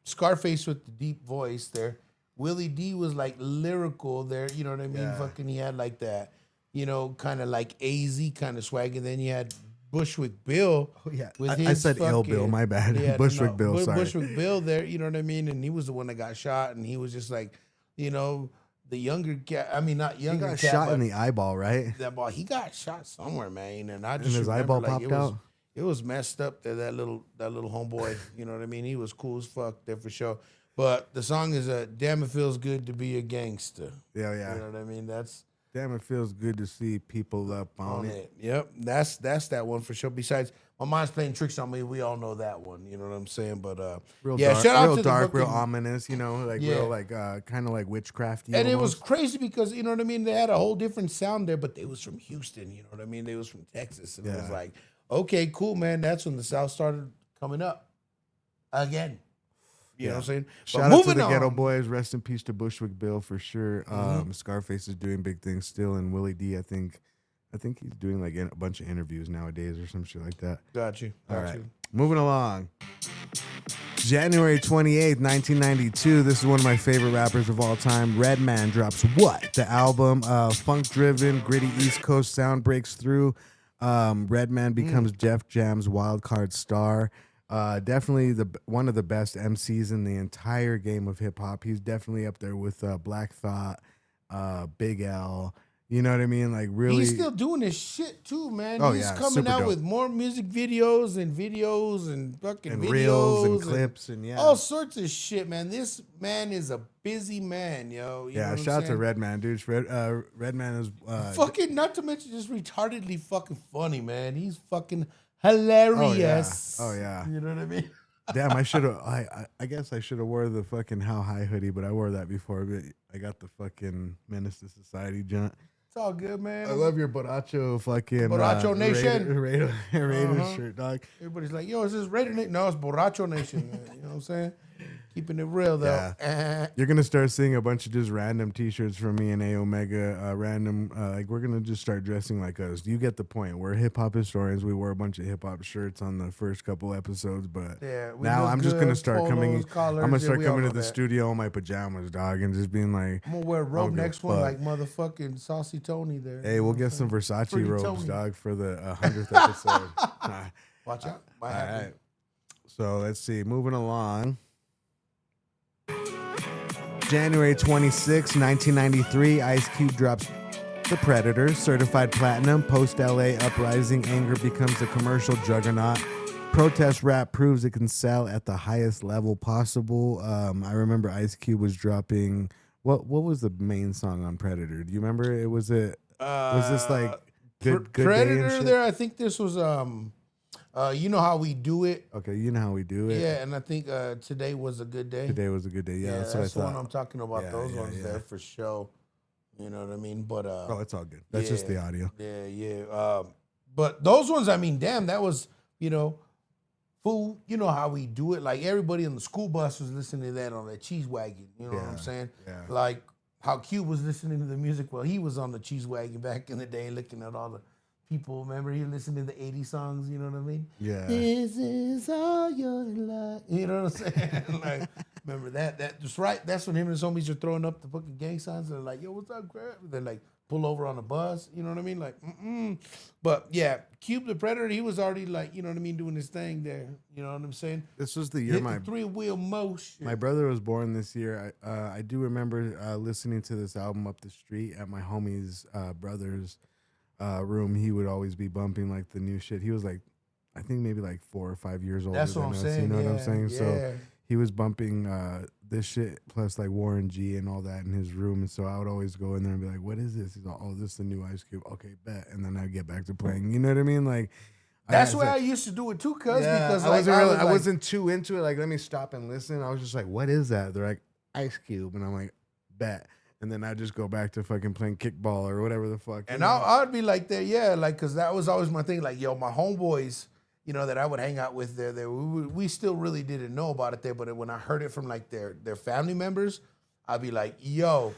Speaker 5: Scarface with the deep voice there. Willie D was like lyrical there, you know what I mean?
Speaker 4: Yeah.
Speaker 5: Fucking, he had like that, you know, kind of like AZ kind of swag. And then you had Bushwick Bill.
Speaker 4: Oh, yeah.
Speaker 5: With
Speaker 4: I said Ill Bill, my bad. Bushwick Bill, sorry.
Speaker 5: Bushwick Bill there, you know what I mean? And he was the one that got shot, and he was just like, you know, the younger cat. I mean, not
Speaker 4: He
Speaker 5: younger
Speaker 4: got
Speaker 5: cat,
Speaker 4: shot
Speaker 5: but
Speaker 4: in the eyeball, right?
Speaker 5: that ball. He got shot somewhere, man. And I just
Speaker 4: And his
Speaker 5: remember,
Speaker 4: eyeball
Speaker 5: like,
Speaker 4: popped out?
Speaker 5: It was messed up there, that little homeboy. You know what I mean? He was cool as fuck there for sure. But the song is "Damn It Feels Good to Be a Gangster."
Speaker 4: Yeah, yeah.
Speaker 5: You know what I mean? That's
Speaker 4: Damn, it feels good to see people up on it.
Speaker 5: Yep, that's that one for sure. Besides, My Mind's Playing Tricks on Me. We all know that one. You know what I'm saying? But
Speaker 4: Real
Speaker 5: yeah,
Speaker 4: dark,
Speaker 5: shout out
Speaker 4: real
Speaker 5: to
Speaker 4: dark,
Speaker 5: the
Speaker 4: real
Speaker 5: fucking,
Speaker 4: ominous, you know, like
Speaker 5: Yeah.
Speaker 4: real like kind of like witchcrafty.
Speaker 5: and it was
Speaker 4: almost.
Speaker 5: crazy because, you know what I mean, they had a whole different sound there, but they was from Houston. You know what I mean? They was from Texas, and it was
Speaker 4: Yeah.
Speaker 5: like, okay, cool, man. That's when the South started coming up again. You know what I'm saying?
Speaker 4: Shout
Speaker 5: But
Speaker 4: out to
Speaker 5: moving
Speaker 4: the Geto
Speaker 5: on.
Speaker 4: Boys. Rest in peace to Bushwick Bill for sure. Scarface is doing big things still, and Willie D, I think he's doing like a bunch of interviews nowadays or some shit like that.
Speaker 5: Got you.
Speaker 4: All right, moving along. January 28th, 1992. This is one of my favorite rappers of all time. Redman drops What? The album, funk-driven, gritty East Coast sound breaks through. Redman becomes Def Jam's wild card star. Definitely one of the best MCs in the entire game of hip hop. He's definitely up there with Black Thought, Big L. You know what I mean? Like really,
Speaker 5: He's still doing his shit too, man.
Speaker 4: Oh,
Speaker 5: He's
Speaker 4: yeah,
Speaker 5: coming
Speaker 4: super
Speaker 5: out
Speaker 4: dope.
Speaker 5: with more music videos and fucking
Speaker 4: and
Speaker 5: videos
Speaker 4: reels and clips and yeah.
Speaker 5: all sorts of shit, man. This man is a busy man, yo. You know
Speaker 4: Yeah,
Speaker 5: what I'm
Speaker 4: shout out to
Speaker 5: saying?
Speaker 4: Redman, dude. Redman is
Speaker 5: Fucking, not to mention just retardedly fucking funny, man. He's fucking
Speaker 4: oh
Speaker 5: hilarious.
Speaker 4: yeah.
Speaker 5: You know what I mean?
Speaker 4: Damn, I should have. I guess I should have wore the fucking How High hoodie, but I wore that before. But I got the fucking Menace to Society junk.
Speaker 5: It's all good, man.
Speaker 4: I love your Borracho fucking
Speaker 5: Borracho Nation.
Speaker 4: Raiders shirt, dog.
Speaker 5: Everybody's like, yo, is this Raider Nation? No, it's Borracho Nation, man. You know what I'm saying? Keeping it real, though.
Speaker 4: You're gonna start seeing a bunch of just random T-shirts from me and A Omega. Like we're gonna just start dressing like us. You get the point. We're hip hop historians. We wore a bunch of hip hop shirts on the first couple episodes, but
Speaker 5: Yeah, we
Speaker 4: now
Speaker 5: look
Speaker 4: I'm just gonna
Speaker 5: good,
Speaker 4: start coming.
Speaker 5: polos, collars,
Speaker 4: I'm gonna
Speaker 5: yeah,
Speaker 4: start
Speaker 5: we all
Speaker 4: coming to
Speaker 5: know
Speaker 4: the
Speaker 5: that.
Speaker 4: studio in my pajamas, dog, and just being like,
Speaker 5: I'm gonna wear a
Speaker 4: I
Speaker 5: robe
Speaker 4: don't give
Speaker 5: next
Speaker 4: a
Speaker 5: one
Speaker 4: fuck.
Speaker 5: like motherfucking Saucy Tony there.
Speaker 4: hey, we'll get some Versace
Speaker 5: Pretty
Speaker 4: robes,
Speaker 5: Tony.
Speaker 4: dog, for the 100th episode.
Speaker 5: Watch out.
Speaker 4: All right. So let's see. Moving along. January 26, 1993, Ice Cube drops The Predator, certified platinum. Post LA uprising, anger becomes a commercial juggernaut. Protest rap proves it can sell at the highest level possible. I remember Ice Cube was dropping. What was the main song on Predator? Do you remember? Was this like good day and
Speaker 5: Predator
Speaker 4: shit?
Speaker 5: there? I think this was you know how we do it.
Speaker 4: Okay, you know how we do it.
Speaker 5: Yeah, and I think today was a good day.
Speaker 4: Today was a good day. Yeah, that's what I
Speaker 5: that's the one
Speaker 4: thought.
Speaker 5: I'm talking about.
Speaker 4: Yeah,
Speaker 5: those
Speaker 4: yeah,
Speaker 5: ones
Speaker 4: yeah.
Speaker 5: there for sure. You know what I mean? But
Speaker 4: Oh, it's all good. That's just the audio.
Speaker 5: Yeah. But those ones, I mean, damn, that was, fool, you know how we do it. Like everybody on the school bus was listening to that on that cheese wagon. You know what I'm saying?
Speaker 4: Yeah.
Speaker 5: Like how Cube was listening to the music while he was on the cheese wagon back in the day, looking at all the people. Remember, he listened to the 80s songs. You know what I mean?
Speaker 4: Yeah.
Speaker 5: This is all your life. You know what I'm saying? Like, remember that? That's right. That's when him and his homies are throwing up the fucking gang signs. And they're like, yo, what's up, Grab? They're like, pull over on a bus. You know what I mean? Like, But yeah, Cube the Predator, he was already like, you know what I mean, doing his thing there. You know what I'm saying?
Speaker 4: This was the year
Speaker 5: Hit the three-wheel motion.
Speaker 4: my brother was born this year. I do remember listening to this album up the street at my homie's brother's room. He would always be bumping like the new shit. He was like, I think maybe like 4 or 5 years older
Speaker 5: That's
Speaker 4: than
Speaker 5: what I'm
Speaker 4: us.
Speaker 5: saying.
Speaker 4: You know what I'm
Speaker 5: Yeah,
Speaker 4: saying?
Speaker 5: yeah.
Speaker 4: So he was bumping this shit plus like Warren G and all that in his room. And so I would always go in there and be like, what is this? He's like, oh, this is the new Ice Cube. Okay, bet. And then I'd get back to playing. You know what I mean? Like,
Speaker 5: That's why I used to do it too, cuz because
Speaker 4: I
Speaker 5: like,
Speaker 4: wasn't really, I
Speaker 5: like,
Speaker 4: wasn't too into it. Like, let me stop and listen. I was just like, what is that? They're like, Ice Cube. And I'm like, bet. And then I just go back to fucking playing kickball or whatever the fuck.
Speaker 5: And I'd be like that, yeah, like, because that was always my thing. Like, yo, my homeboys, you know, that I would hang out with there, we still really didn't know about it there. But when I heard it from like their family members, I'd be like, yo,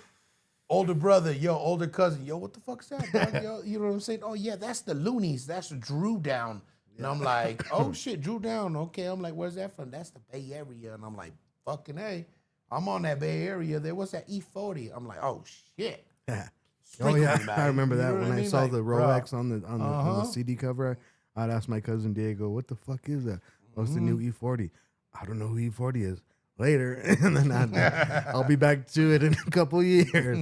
Speaker 5: older brother, yo, older cousin, yo, what the fuck's that, dog? Yo, you know what I'm saying? Oh, yeah, that's the Loonies. That's Drew Down. And I'm like, oh, shit, Drew Down. Okay. I'm like, where's that from? That's the Bay Area. And I'm like, fucking A. I'm on that Bay Area there. What's that E40? I'm like, oh, shit.
Speaker 4: Yeah.
Speaker 5: Sprinkle me, man.
Speaker 4: I remember
Speaker 5: You
Speaker 4: that
Speaker 5: know what
Speaker 4: when I
Speaker 5: mean?
Speaker 4: saw
Speaker 5: Like,
Speaker 4: the
Speaker 5: bruh.
Speaker 4: Rolex on the CD cover. I'd ask my cousin Diego, "What the fuck is that?" What's the new E40? I don't know who E40 is. Later, and then I'll be back to it in a couple years.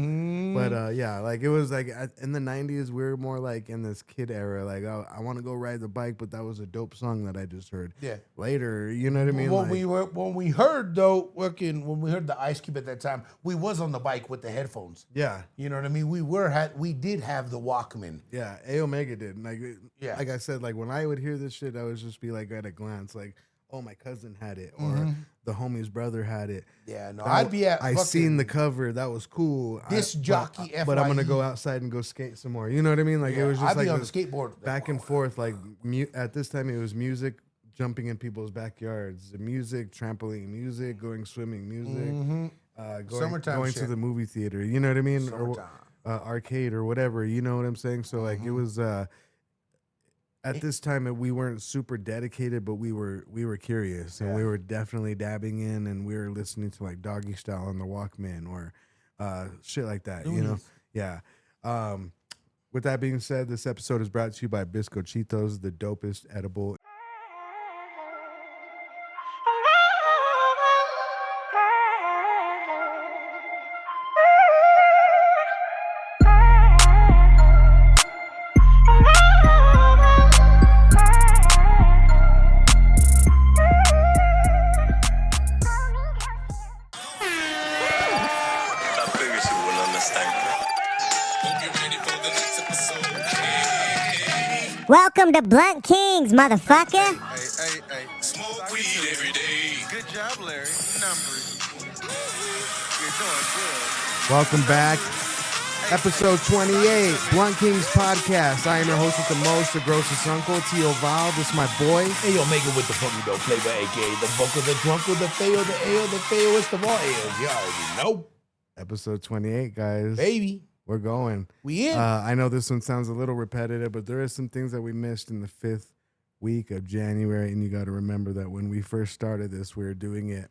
Speaker 4: But yeah, like it was like in the '90s, we were more like in this kid era. Like, oh, I want to go ride the bike, but that was a dope song that I just heard.
Speaker 5: Yeah.
Speaker 4: Later, you know what I mean?
Speaker 5: When we heard the Ice Cube at that time, we was on the bike with the headphones.
Speaker 4: Yeah.
Speaker 5: You know what I mean? We did have the Walkman.
Speaker 4: Yeah, A Omega did. Like,
Speaker 5: Yeah.
Speaker 4: like I said, like when I would hear this shit, I would just be like at a glance, like, oh, my cousin had it, or the homie's brother had it.
Speaker 5: Yeah, no,
Speaker 4: That-
Speaker 5: I'd be at
Speaker 4: I
Speaker 5: fucking
Speaker 4: seen the cover, that was cool.
Speaker 5: Disc jockey
Speaker 4: but I'm gonna
Speaker 5: FYE.
Speaker 4: go outside and go skate some more. You know what I mean? Like it was just
Speaker 5: I'd
Speaker 4: like
Speaker 5: be on
Speaker 4: this
Speaker 5: the skateboard.
Speaker 4: back and forth. Like at this time, it was music, jumping in people's backyards, the music, trampoline music, going swimming music,
Speaker 5: Summertime
Speaker 4: going to
Speaker 5: shit.
Speaker 4: the movie theater. You know what I mean?
Speaker 5: Summertime.
Speaker 4: Or arcade or whatever. You know what I'm saying? So like it was. At this time, we weren't super dedicated, but we were curious, and we were definitely dabbing in, and we were listening to like Doggy Style on the Walkman or shit like that. You know, yeah. With that being said, this episode is brought to you by Bizcochitos, the dopest edible.
Speaker 2: I figured you will understand. Hope you're ready for the next episode.
Speaker 1: Welcome to Blunt Kings, motherfucker.
Speaker 3: Hey.
Speaker 2: Smoke weed every day.
Speaker 3: Good job, Larry. Numbers. You're doing good.
Speaker 4: Welcome back. Episode 28, Blunt Kings Podcast. I am your host with the most, the grossest uncle, Tio Val. This is my boy.
Speaker 5: Hey, yo, make it with the funky dope flavor, aka the vocal, the drunker, the fail, the ale, the failest of all ales. You already know,
Speaker 4: Episode 28, guys.
Speaker 5: baby.
Speaker 4: We're going.
Speaker 5: We in.
Speaker 4: I know this one sounds a little repetitive, but there is some things that we missed in the 5th week of January, and you got to remember that when we first started this, we were doing it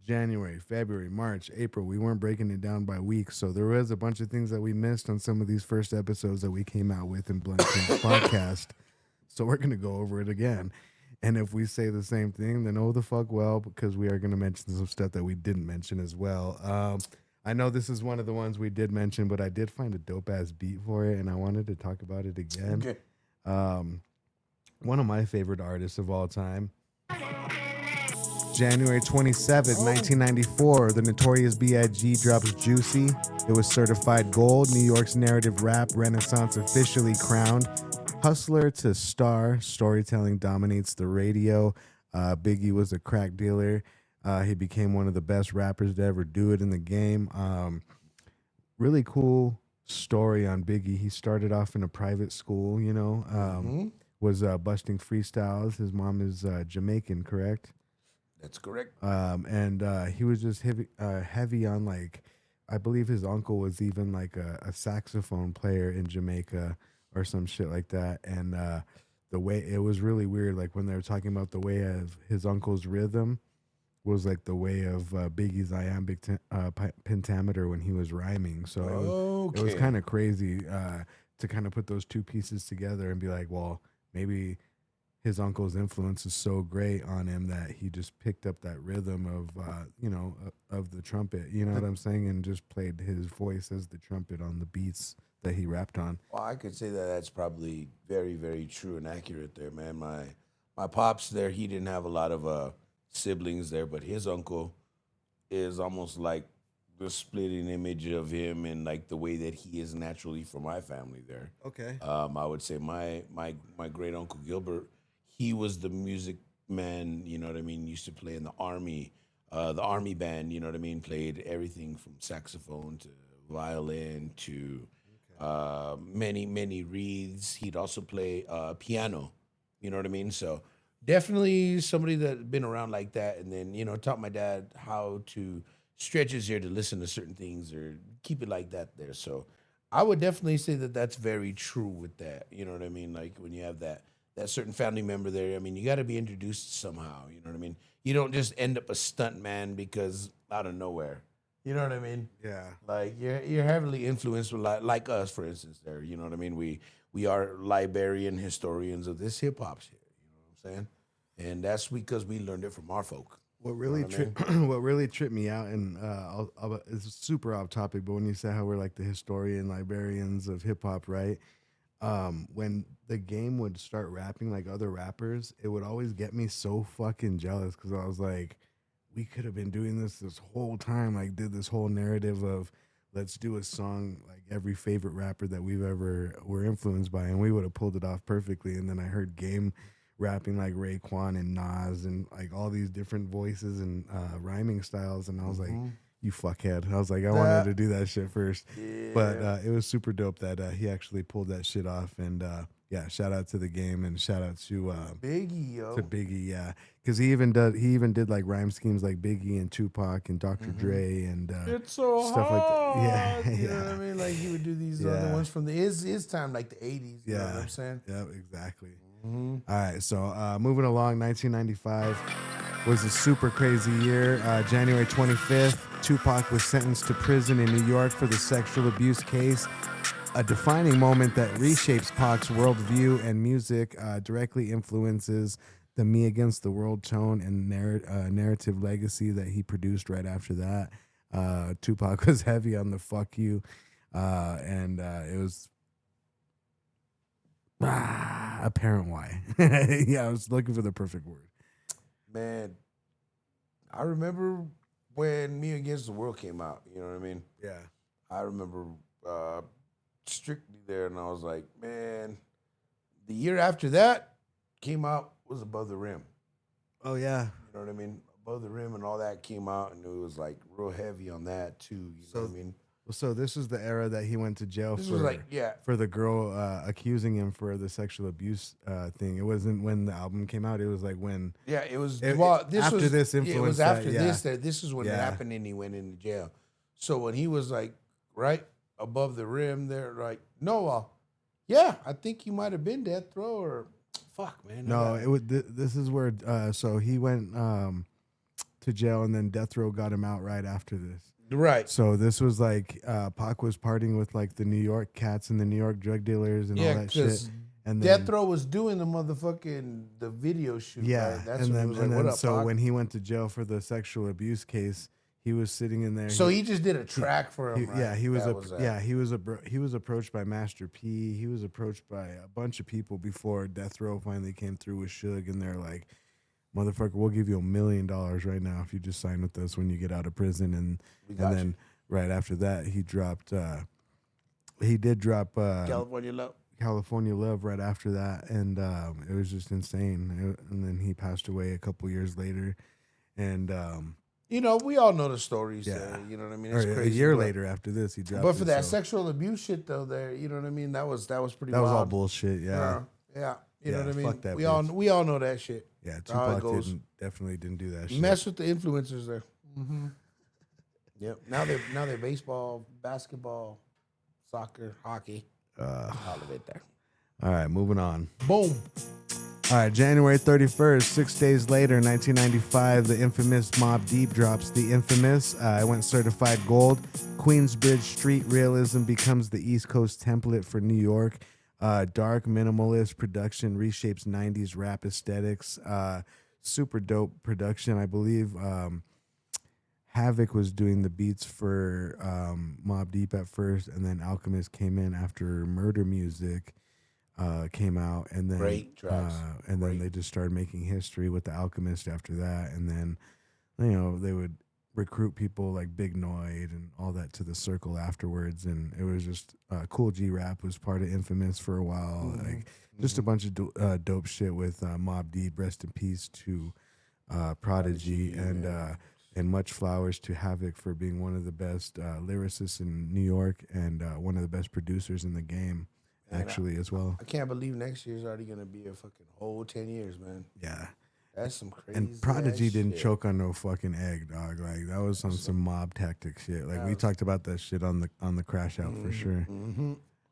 Speaker 4: January, February, March, April. We weren't breaking it down by weeks, so there was a bunch of things that we missed on some of these first episodes that we came out with in Blunt Kings Podcast. So we're gonna go over it again, and if we say the same thing, then oh the fuck well, because we are gonna mention some stuff that we didn't mention as well. I know this is one of the ones we did mention, but I did find a dope ass beat for it, and I wanted to talk about it again.
Speaker 5: Okay.
Speaker 4: One of my favorite artists of all time. January 27th, 1994, the Notorious B.I.G. drops Juicy. It was certified gold. New York's narrative rap renaissance officially crowned. Hustler to star, storytelling dominates the radio. Biggie was a crack dealer. He became one of the best rappers to ever do it in the game. Really cool story on Biggie. He started off in a private school, you know, was busting freestyles. His mom is Jamaican, correct?
Speaker 5: That's correct.
Speaker 4: And he was just heavy on like, I believe his uncle was even like a saxophone player in Jamaica or some shit like that. And the way it was really weird, like when they were talking about the way of his uncle's rhythm was like the way of Biggie's iambic pentameter when he was rhyming. So it was
Speaker 5: Okay.
Speaker 4: kind of crazy to kind of put those two pieces together and be like, well, maybe his uncle's influence is so great on him that he just picked up that rhythm of of the trumpet, you know what I'm saying, and just played his voice as the trumpet on the beats that he rapped on.
Speaker 5: Well, I could say that that's probably very, very true and accurate there, man. My pops there, he didn't have a lot of siblings there, but his uncle is almost like the splitting image of him and like the way that he is naturally for my family there.
Speaker 4: Okay.
Speaker 5: I would say my great uncle Gilbert, he was the music man, you know what I mean, used to play in the army band, you know what I mean, played everything from saxophone to violin to many reeds. He'd also play piano, you know what I mean? So definitely somebody that been around like that, and then taught my dad how to stretch his ear to listen to certain things or keep it like that there. So I would definitely say that that's very true with that. You know what I mean? Like when you have that certain family member there, I mean, you got to be introduced somehow. You know what I mean? You don't just end up a stunt man because out of nowhere. You know what I mean?
Speaker 4: Yeah.
Speaker 5: Like you're heavily influenced with like us, for instance. There, you know what I mean? We are librarian historians of this hip hop shit. You know what I'm saying? And that's because we learned it from our folk.
Speaker 4: What really what really tripped me out, and it's super off topic, but when you say how we're like the historian librarians of hip hop, right? When the game would start rapping like other rappers, it would always get me so fucking jealous because I was like, we could have been doing this whole time. Like, did this whole narrative of let's do a song like every favorite rapper that we've ever were influenced by, and we would have pulled it off perfectly. And then I heard Game rapping like Raekwon and Nas and like all these different voices and rhyming styles, and I was like, you fuckhead. I was like, I wanted to do that shit first.
Speaker 5: Yeah.
Speaker 4: But it was super dope that he actually pulled that shit off. And yeah, shout out to the Game and shout out to
Speaker 5: Biggie, yo.
Speaker 4: Biggie, yeah, because he even did like rhyme schemes like Biggie and Tupac and Dr. Dre and
Speaker 5: It's so
Speaker 4: stuff like that.
Speaker 5: hard.
Speaker 4: Yeah,
Speaker 5: You
Speaker 4: yeah.
Speaker 5: know what I mean? Like he would do these
Speaker 4: Yeah.
Speaker 5: other ones from his time, like the 80s. You know what
Speaker 4: Yeah.
Speaker 5: I'm saying?
Speaker 4: Yep, exactly. All right, so moving along, 1995 was a super crazy year. January 25th, Tupac was sentenced to prison in New York for the sexual abuse case, a defining moment that reshapes Pac's worldview and music, directly influences the Me Against the World tone and narrative legacy that he produced right after that. Tupac was heavy on the fuck you, and it was apparent why. Yeah, I was looking for the perfect word.
Speaker 5: Man, I remember when Me Against the World came out. You know what I mean?
Speaker 4: Yeah.
Speaker 5: I remember Strictly there, and I was like, man, the year after that came out was Above the Rim.
Speaker 4: Oh yeah.
Speaker 5: You know what I mean? Above the Rim and all that came out, and it was like real heavy on that too. You know what I mean?
Speaker 4: So this is the era that he went to jail
Speaker 5: This
Speaker 4: for.
Speaker 5: was like, yeah.
Speaker 4: For the girl accusing him for the sexual abuse thing. It wasn't when the album came out. It was like when.
Speaker 5: Yeah, it was.
Speaker 4: It-
Speaker 5: This
Speaker 4: after
Speaker 5: was,
Speaker 4: this
Speaker 5: yeah, it
Speaker 4: influence
Speaker 5: was
Speaker 4: that,
Speaker 5: after
Speaker 4: yeah.
Speaker 5: this that this is when it
Speaker 4: Yeah.
Speaker 5: happened, and he went into jail. So when he was like right above the rim, they're like, no, yeah, I think he might have been death row or fuck, man.
Speaker 4: No, it was. This is where. So he went to jail, and then death row got him out right after this.
Speaker 5: right.
Speaker 4: So this was like Pac was partying with like the New York cats and the New York drug dealers and all
Speaker 5: Yeah,
Speaker 4: that shit.
Speaker 5: because
Speaker 4: And then,
Speaker 5: Death Row was doing the motherfucking the video shoot.
Speaker 4: yeah,
Speaker 5: right? That's
Speaker 4: and
Speaker 5: when he
Speaker 4: then
Speaker 5: was like, "What up,
Speaker 4: so
Speaker 5: Pac?"
Speaker 4: when he went to jail for the sexual abuse case, he was sitting in there.
Speaker 5: So he just did a track for him. Right?
Speaker 4: Yeah, he was
Speaker 5: That
Speaker 4: he was approached by Master P. He was approached by a bunch of people before Death Row finally came through with Suge, and they're like, "Motherfucker, we'll give you $1 million right now if you just sign with us when you get out of prison." And then right after that, he dropped. He did drop
Speaker 5: California Love.
Speaker 4: California Love right after that, and it was just insane. And then he passed away a couple years later, and
Speaker 5: You know, we all know the stories.
Speaker 4: Yeah.
Speaker 5: There, you know what I mean?
Speaker 4: or
Speaker 5: It's
Speaker 4: a
Speaker 5: crazy.
Speaker 4: year
Speaker 5: but-
Speaker 4: later after this, he dropped.
Speaker 5: But for
Speaker 4: it,
Speaker 5: that
Speaker 4: so
Speaker 5: sexual abuse shit, though, there, you know what I mean? That was pretty.
Speaker 4: that was all
Speaker 5: wild.
Speaker 4: bullshit. Yeah.
Speaker 5: Yeah. You know
Speaker 4: Yeah,
Speaker 5: what I mean?
Speaker 4: fuck that
Speaker 5: we
Speaker 4: bitch.
Speaker 5: all know that shit.
Speaker 4: Yeah,
Speaker 5: How it
Speaker 4: Tupac
Speaker 5: goes.
Speaker 4: definitely didn't do that shit.
Speaker 5: Mess with the influencers there. Yep. Now they're baseball, basketball, soccer, hockey, all of it there.
Speaker 4: All right, moving on.
Speaker 5: Boom.
Speaker 4: All right, January 31st, 6 days later, 1995, the infamous Mobb Deep drops The Infamous. It went certified gold. Queensbridge street realism becomes the East Coast template for New York. Dark minimalist production reshapes 90s rap aesthetics. Super dope production. I believe Havoc was doing the beats for Mobb Deep at first, and then Alchemist came in after Murder Music came out, and then
Speaker 5: Great tracks.
Speaker 4: and then they just started making history with the Alchemist after that, and then they would recruit people like Big Noid and all that to the circle afterwards, and it was just Cool G Rap was part of Infamous for a while, like just a bunch of dope shit with Mobb Deep. Rest in peace to Prodigy and much flowers to Havoc for being one of the best lyricists in New York and one of the best producers in the game. Actually, as well.
Speaker 5: I can't believe next year's already gonna be a fucking whole 10 years, man.
Speaker 4: Yeah.
Speaker 5: That's some crazy.
Speaker 4: And Prodigy didn't
Speaker 5: shit.
Speaker 4: choke on no fucking egg, dog. Like that was some mob tactic shit. Like we talked about that shit on the Crash Out for sure.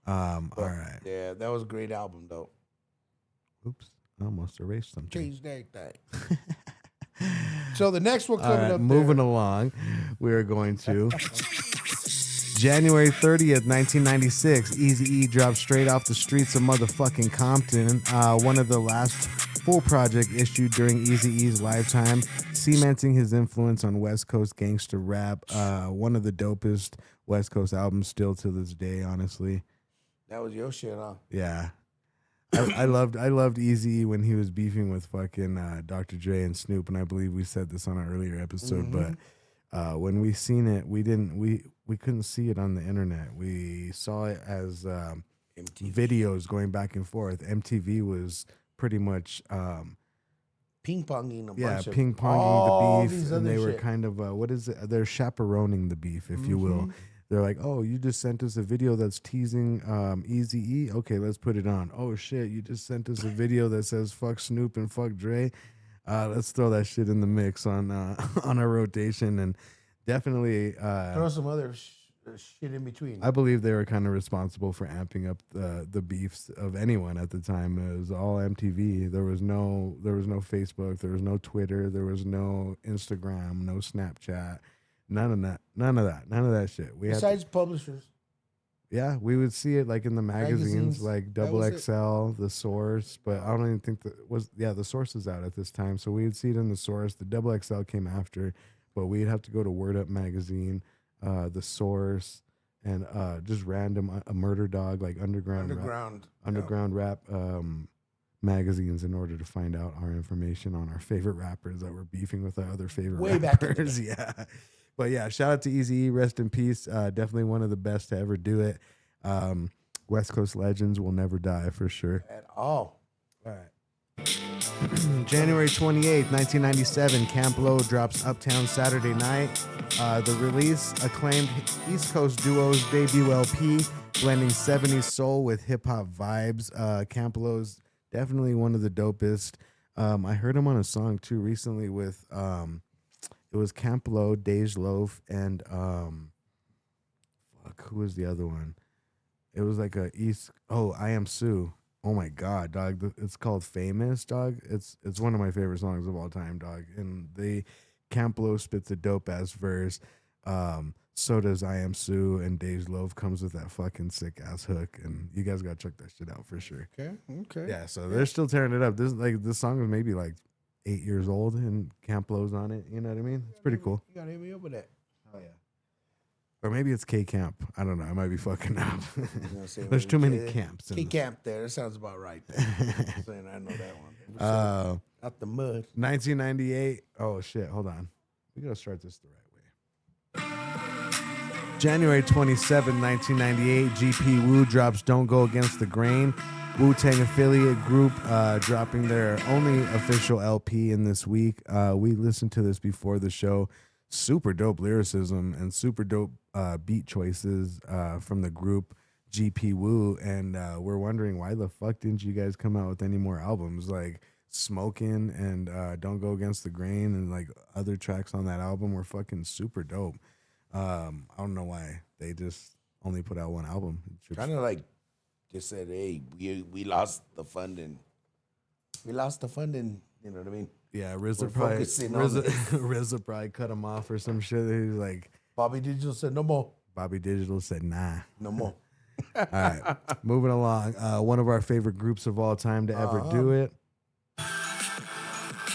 Speaker 4: All right.
Speaker 5: Yeah, that was a great album though.
Speaker 4: Oops, I almost erased something.
Speaker 5: Changed everything. So the next one
Speaker 4: All
Speaker 5: coming
Speaker 4: right,
Speaker 5: up.
Speaker 4: moving along, we are going to January 30th, 1996. Eazy-E dropped straight off the streets of motherfucking Compton. One of the last full project issued during Eazy-E's lifetime, cementing his influence on West Coast gangster rap. One of the dopest West Coast albums still to this day, honestly.
Speaker 5: That was your shit, huh?
Speaker 4: Yeah. I loved Eazy when he was beefing with fucking Dr. Dre and Snoop, and I believe we said this on an earlier episode, but when we seen it, we couldn't see it on the internet. We saw it as videos going back and forth. MTV was pretty much
Speaker 5: ping-ponging a
Speaker 4: yeah,
Speaker 5: bunch of
Speaker 4: ping-ponging
Speaker 5: all
Speaker 4: the beef,
Speaker 5: these
Speaker 4: and
Speaker 5: other
Speaker 4: they were
Speaker 5: shit.
Speaker 4: kind of what is it? They're chaperoning the beef, if you will. They're like, oh, you just sent us a video that's teasing Eazy-E. Okay, let's put it on. Oh shit, you just sent us a video that says fuck Snoop and fuck Dre. Let's throw that shit in the mix on on our rotation, and definitely
Speaker 5: Throw some other shit in between.
Speaker 4: I believe they were kind of responsible for amping up the beefs of anyone at the time. It was all MTV. There was no Facebook. There was no Twitter. There was no Instagram. No Snapchat. None of that. None of that shit.
Speaker 5: Besides publishers.
Speaker 4: Yeah, we would see it like in the magazines like
Speaker 5: That
Speaker 4: Double
Speaker 5: was
Speaker 4: XL, The Source, but I don't even think The Source is out at this time, so we would see it in The Source. The Double XL came after, but we'd have to go to Word Up magazine, The Source, and just random a Murder Dog, like underground rap magazines in order to find out our information on our favorite rappers that were beefing with our other favorite
Speaker 5: Way back in the
Speaker 4: rappers. Yeah. But yeah, shout out to Eazy-E, rest in peace. Definitely one of the best to ever do it. West Coast legends will never die for sure.
Speaker 5: At all.
Speaker 4: All right. January 28th, 1997, Camp Lo drops Uptown Saturday Night. The release acclaimed East Coast duo's debut LP, blending 70s soul with hip hop vibes. Camp Lo's definitely one of the dopest. I heard him on a song too recently with it was Camp Lo, Dej Loaf, and who was the other one? It was like I Am Sue. Oh my god, dog! It's called Famous, dog. It's one of my favorite songs of all time, dog. And Camp Lo spits a dope ass verse. So does I Am Sue, and Dej Loaf comes with that fucking sick ass hook, and you guys gotta check that shit out for sure.
Speaker 5: Okay.
Speaker 4: Yeah, so they're still tearing it up. This song is maybe like 8 years old, and Camp Lo's on it. You know what I mean? It's pretty cool.
Speaker 5: You gotta hit me up with that.
Speaker 4: Oh yeah. Or maybe it's K Camp. I don't know. I might be fucking up.
Speaker 5: You know what I'm saying?
Speaker 4: There's too many camps.
Speaker 5: K Camp there. That sounds about right. I'm saying I know that one. Out the mud.
Speaker 4: 1998. Oh shit! Hold on. We gotta start this the right way. January 27, 1998. GP Wu drops "Don't Go Against the Grain." Wu-Tang affiliate group dropping their only official LP in this week. We listened to this before the show. Super dope lyricism and super dope beat choices from the group. GP Woo, and we're wondering why the fuck didn't you guys come out with any more albums like Smoking and Don't Go Against the Grain and like other tracks on that album were fucking super dope. I don't know why they just only put out one album.
Speaker 5: Kind of like just said, hey, we lost the funding. We lost the funding. You know what I mean?
Speaker 4: Yeah,
Speaker 5: We're
Speaker 4: RZA probably
Speaker 5: focusing on this.
Speaker 4: RZA probably cut him off or some shit. He's like,
Speaker 5: Bobby Digital said, no more.
Speaker 4: Bobby Digital said, nah.
Speaker 5: No more.
Speaker 4: All right, moving along. One of our favorite groups of all time to ever do it.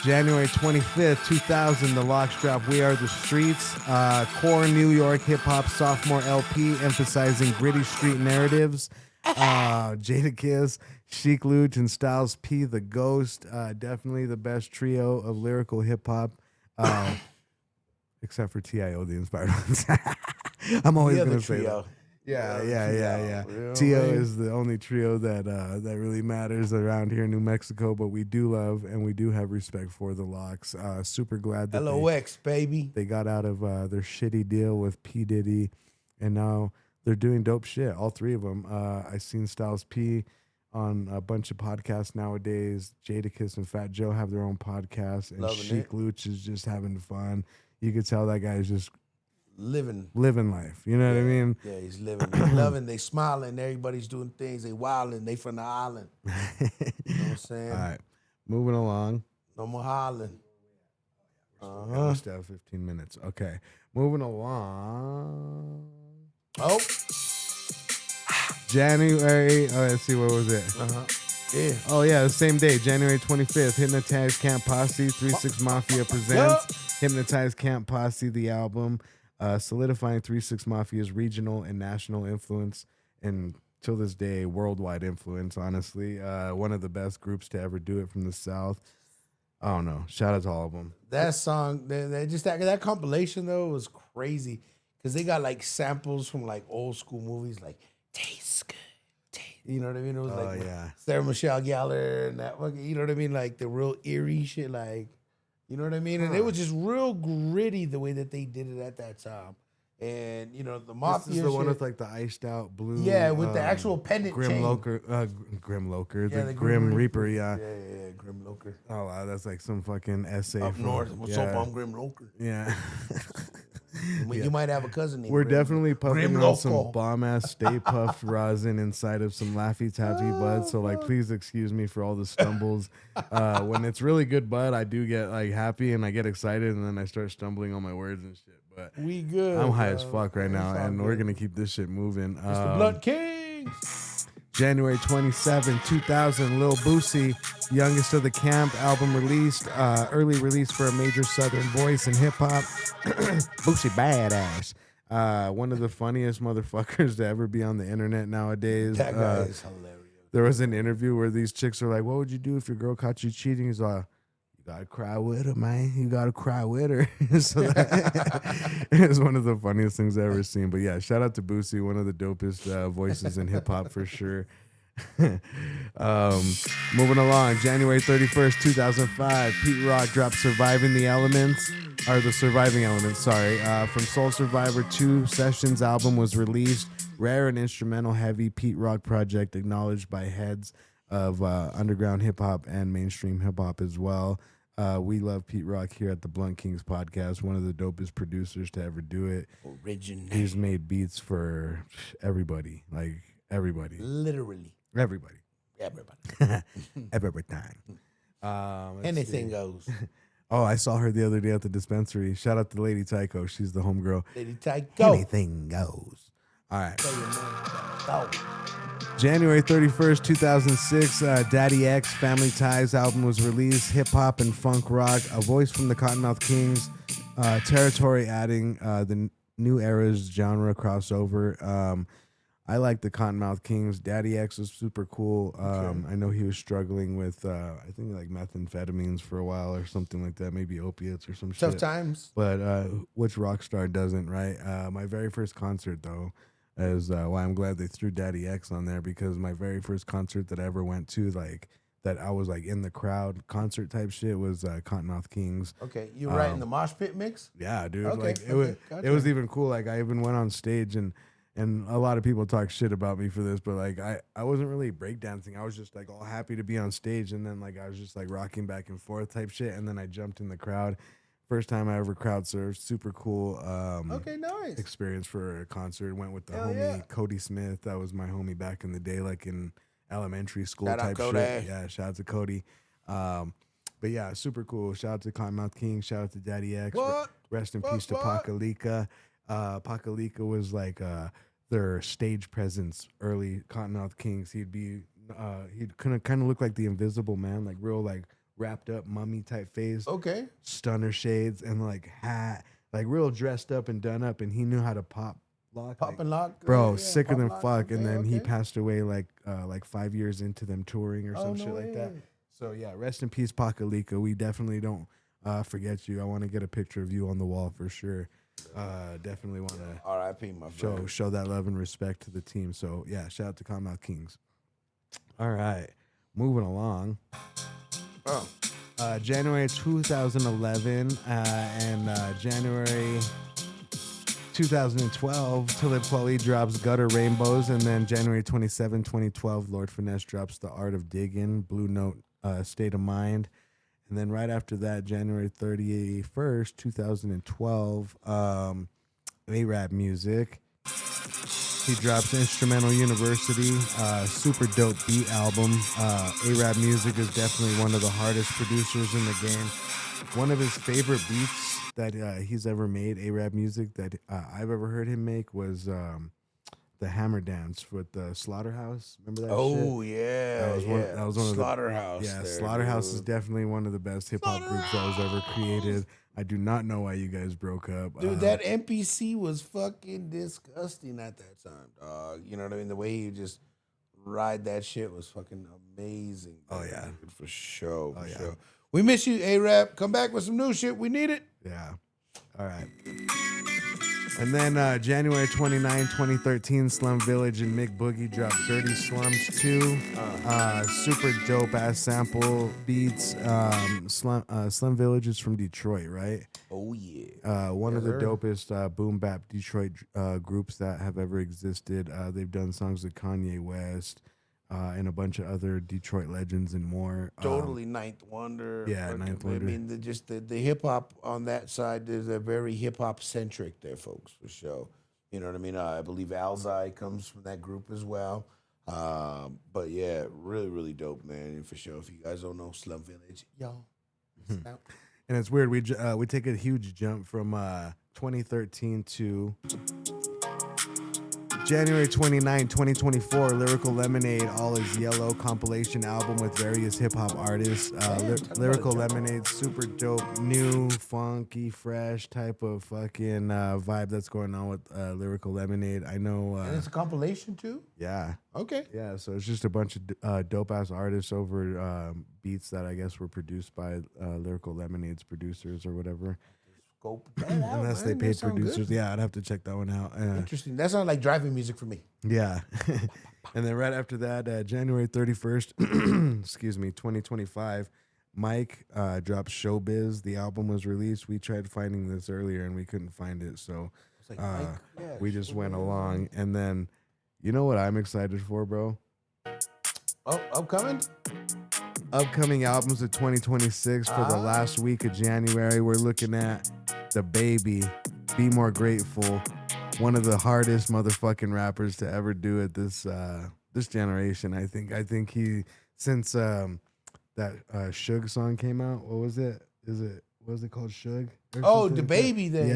Speaker 4: January 25th, 2000, the Locks drop We Are the Streets. Core New York hip-hop sophomore LP emphasizing gritty street narratives. Jadakiss, Chic Luch, and Styles P, The Ghost. Definitely the best trio of lyrical hip-hop. Except for T.I.O., the Inspired Ones. I'm always going to say that. Yeah. T.O. is the only trio that that really matters around here in New Mexico, but we do love and we do have respect for the Locks. Super glad that
Speaker 5: LOX, baby.
Speaker 4: they got out of their shitty deal with P. Diddy, and now they're doing dope shit, all three of them. I seen Styles P on a bunch of podcasts nowadays. Jadakiss and Fat Joe have their own podcast, and
Speaker 5: Loving
Speaker 4: Chic
Speaker 5: it.
Speaker 4: Luch is just having fun. You could tell that guy's just
Speaker 5: Living.
Speaker 4: life. You know what I mean?
Speaker 5: Yeah, he's living. They loving. They smiling. Everybody's doing things. They wilding. They from the island. You know what I'm saying?
Speaker 4: All right, moving along.
Speaker 5: No more hollering.
Speaker 4: We still have 15 minutes. Okay, moving along.
Speaker 5: Oh.
Speaker 4: January. Oh, let's see. What was it?
Speaker 5: Yeah.
Speaker 4: Oh yeah, the same day, January 25th. Hypnotized Camp Posse, 3-6 Mafia presents Hypnotized Camp Posse, the album, solidifying 3-6 Mafia's regional and national influence, and till this day, worldwide influence. Honestly, one of the best groups to ever do it from the South. I don't know. Shout out to all of them.
Speaker 5: That song, they just that compilation though was crazy because they got like samples from like old school movies, like "Tastes Good." You know what I mean? It was like
Speaker 4: yeah.
Speaker 5: Sarah Michelle Gellar and that fucking, you know what I mean? Like the real eerie shit, like, you know what I mean? And it was just real gritty the way that they did it at that time. And you know the mafia.
Speaker 4: This is the one
Speaker 5: shit,
Speaker 4: with like the iced out blue.
Speaker 5: yeah, with the actual pendant
Speaker 4: Grim
Speaker 5: chain.
Speaker 4: Loker, Grim Loker,
Speaker 5: Yeah,
Speaker 4: the Grim Reaper, yeah.
Speaker 5: Yeah, Grim Loker.
Speaker 4: Oh wow, that's like some fucking essay
Speaker 5: Up
Speaker 4: from-
Speaker 5: north, what's
Speaker 4: yeah.
Speaker 5: up? I'm Grim Loker.
Speaker 4: Yeah.
Speaker 5: You might have a cousin named
Speaker 4: We're
Speaker 5: Grim.
Speaker 4: definitely puffing
Speaker 5: Grim
Speaker 4: on some
Speaker 5: Loco.
Speaker 4: bomb ass Stay Puffed rosin inside of some Laffy Taffy bud. So like, please excuse me for all the stumbles. When it's really good bud, I do get like happy and I get excited and then I start stumbling on my words and shit. But
Speaker 5: We good.
Speaker 4: I'm high as fuck right
Speaker 5: It's
Speaker 4: now,
Speaker 5: all
Speaker 4: and we're
Speaker 5: good.
Speaker 4: gonna keep this shit moving.
Speaker 5: It's the Blunt Kings.
Speaker 4: January 27, 2000, Lil Boosie, youngest of the camp, album released, early release for a major Southern voice in hip hop. Boosie badass. One of the funniest motherfuckers to ever be on the internet nowadays.
Speaker 5: That guy is hilarious.
Speaker 4: There was an interview where these chicks are like, "What would you do if your girl caught you cheating?" He's like, "You gotta cry with her, man. You gotta cry with her." So that is one of the funniest things I've ever seen. But yeah, shout out to Boosie, one of the dopest voices in hip hop for sure. Moving along, January 31st, 2005, Pete Rock dropped Surviving the Elements, or the Surviving Elements, sorry. From Soul Survivor 2 Sessions album was released. Rare and instrumental heavy Pete Rock project acknowledged by heads of underground hip hop and mainstream hip hop as well. We love Pete Rock here at the Blunt Kings podcast, one of the dopest producers to ever do it.
Speaker 5: Original.
Speaker 4: He's made beats for everybody, like everybody.
Speaker 5: Literally.
Speaker 4: Everybody.
Speaker 5: Everybody.
Speaker 4: Every time. Let's
Speaker 5: Anything
Speaker 4: see.
Speaker 5: goes.
Speaker 4: Oh, I saw her the other day at the dispensary. Shout out to Lady Tycho. She's the homegirl.
Speaker 5: Lady Tight, go.
Speaker 4: Anything goes. All right.
Speaker 5: Tell your mom, go.
Speaker 4: January 31st, 2006, Daddy X Family Ties album was released. Hip hop and funk rock. A voice from the Cottonmouth Kings. Territory adding the new era's genre crossover. I like the Cottonmouth Kings. Daddy X was super cool. I know he was struggling with, I think like methamphetamines for a while or something like that. Maybe opiates or some
Speaker 5: Tough
Speaker 4: shit.
Speaker 5: times.
Speaker 4: But which rock star doesn't, right? My very first concert, though, is why I'm glad they threw Daddy X on there, because my very first concert that I ever went to, like, that I was like in the crowd concert type shit, was Cottonmouth Kings.
Speaker 5: Okay, you writing the mosh pit mix?
Speaker 4: Yeah, dude.
Speaker 5: Okay,
Speaker 4: Like
Speaker 5: okay,
Speaker 4: it
Speaker 5: gotcha.
Speaker 4: was even cool. Like I even went on stage and And a lot of people talk shit about me for this, but like I wasn't really breakdancing. I was just like all happy to be on stage, and then like I was just like rocking back and forth type shit, and then I jumped in the crowd. First time I ever crowd surfed, super cool.
Speaker 5: Okay, nice.
Speaker 4: Experience for a concert. Went with the
Speaker 5: Hell
Speaker 4: homie
Speaker 5: yeah.
Speaker 4: Cody Smith. That was my homie back in the day, like in elementary school
Speaker 5: Shout out
Speaker 4: type
Speaker 5: Cody.
Speaker 4: shit. Yeah, shout out to Cody. But yeah, super cool. Shout out to Cottonmouth King. Shout out to Daddy X.
Speaker 5: What?
Speaker 4: Rest in
Speaker 5: What,
Speaker 4: peace to
Speaker 5: what?
Speaker 4: Pakalika. Pakalika was like their stage presence early Cottonmouth Kings. He'd kind of look like the Invisible Man, like real like wrapped up mummy type face,
Speaker 5: Okay.
Speaker 4: stunner shades, and like hat, like real dressed up and done up, and he knew how to pop lock.
Speaker 5: Pop
Speaker 4: like,
Speaker 5: and lock.
Speaker 4: bro,
Speaker 5: yeah,
Speaker 4: sicker
Speaker 5: pop
Speaker 4: than
Speaker 5: lock,
Speaker 4: fuck. And
Speaker 5: okay,
Speaker 4: then he
Speaker 5: okay.
Speaker 4: passed away like 5 years into them touring or
Speaker 5: Oh,
Speaker 4: some
Speaker 5: no
Speaker 4: shit like that.
Speaker 5: way.
Speaker 4: So yeah, rest in peace, Pakalika. We definitely don't forget you. I want to get a picture of you on the wall for sure. Definitely want to
Speaker 5: R.I.P. my friend.
Speaker 4: show that love and respect to the team. So yeah, shout out to Cottonmouth Kings. All right, moving along.
Speaker 5: Oh.
Speaker 4: January 2011 and January 2012, Talib Kweli drops Gutter Rainbows, and then January 27, 2012, Lord Finesse drops The Art of Digging, Blue Note, State of Mind. And then right after that, January 31st, 2012, A-Rap Music. He drops Instrumental University, super dope beat album. A-Rap Music is definitely one of the hardest producers in the game. One of his favorite beats that he's ever made, A-Rap Music, that I've ever heard him make was the Hammer Dance with the Slaughterhouse. Remember that shit?
Speaker 5: Oh yeah,
Speaker 4: That was one of the
Speaker 5: Slaughterhouse.
Speaker 4: Yeah,
Speaker 5: there,
Speaker 4: Slaughterhouse is
Speaker 5: dude.
Speaker 4: definitely one of the best hip hop groups that was ever created. I do not know why you guys broke up.
Speaker 5: Dude, that NPC was fucking disgusting at that time, dog. You know what I mean? The way you just ride that shit was fucking amazing.
Speaker 4: Oh,
Speaker 5: man,
Speaker 4: yeah.
Speaker 5: dude, for sure.
Speaker 4: Oh,
Speaker 5: For
Speaker 4: yeah.
Speaker 5: sure. We miss you, A-Rap. Come back with some new shit. We need it.
Speaker 4: Yeah. All right. And then January 29, 2013, Slum Village and Mick Boogie dropped Dirty Slums 2. Super dope ass sample beats. Slum Village is from Detroit, right?
Speaker 5: Oh yeah.
Speaker 4: One of
Speaker 5: Yes,
Speaker 4: the
Speaker 5: sir.
Speaker 4: dopest boom bap Detroit groups that have ever existed. They've done songs with Kanye West and a bunch of other Detroit legends and more.
Speaker 5: Totally Ninth Wonder.
Speaker 4: yeah,
Speaker 5: Fucking-
Speaker 4: Ninth
Speaker 5: I
Speaker 4: Wonder.
Speaker 5: mean, the hip hop on that side is a very hip hop centric there, folks, for sure. You know what I mean? I believe Alzai comes from that group as well. But yeah, really, really dope, man. And for sure, if you guys don't know Slum Village, y'all. miss out.
Speaker 4: And it's weird. We take a huge jump from 2013 to January 29, 2024. Lyrical Lemonade, All Is Yellow compilation album with various hip hop artists. Lyrical Lemonade, super dope, new, funky, fresh type of fucking vibe that's going on with Lyrical Lemonade. I know.
Speaker 5: And it's a compilation too?
Speaker 4: Yeah.
Speaker 5: Okay.
Speaker 4: Yeah, so it's just a bunch of dope ass artists over beats that I guess were produced by Lyrical Lemonade's producers or whatever.
Speaker 5: Go put that out,
Speaker 4: Unless
Speaker 5: man.
Speaker 4: they
Speaker 5: That
Speaker 4: paid
Speaker 5: sound good.
Speaker 4: producers. Yeah, I'd have to check that one out.
Speaker 5: Interesting. That sounds like driving music for me.
Speaker 4: Yeah. And then right after that, January 31st, excuse me, 2025, Mike dropped Showbiz. The album was released. We tried finding this earlier and we couldn't find it. So
Speaker 5: It's like, Mike, yeah,
Speaker 4: we just went
Speaker 5: Showbiz.
Speaker 4: along. And then, you know what I'm excited for, bro?
Speaker 5: Oh, upcoming?
Speaker 4: Upcoming albums of 2026 for the last week of January. We're looking at The Baby, Be More Grateful, one of the hardest motherfucking rappers to ever do it this generation. I think he, since that Suge song came out, what was it called, Suge? Or
Speaker 5: Oh,
Speaker 4: something
Speaker 5: the
Speaker 4: like that?
Speaker 5: baby then.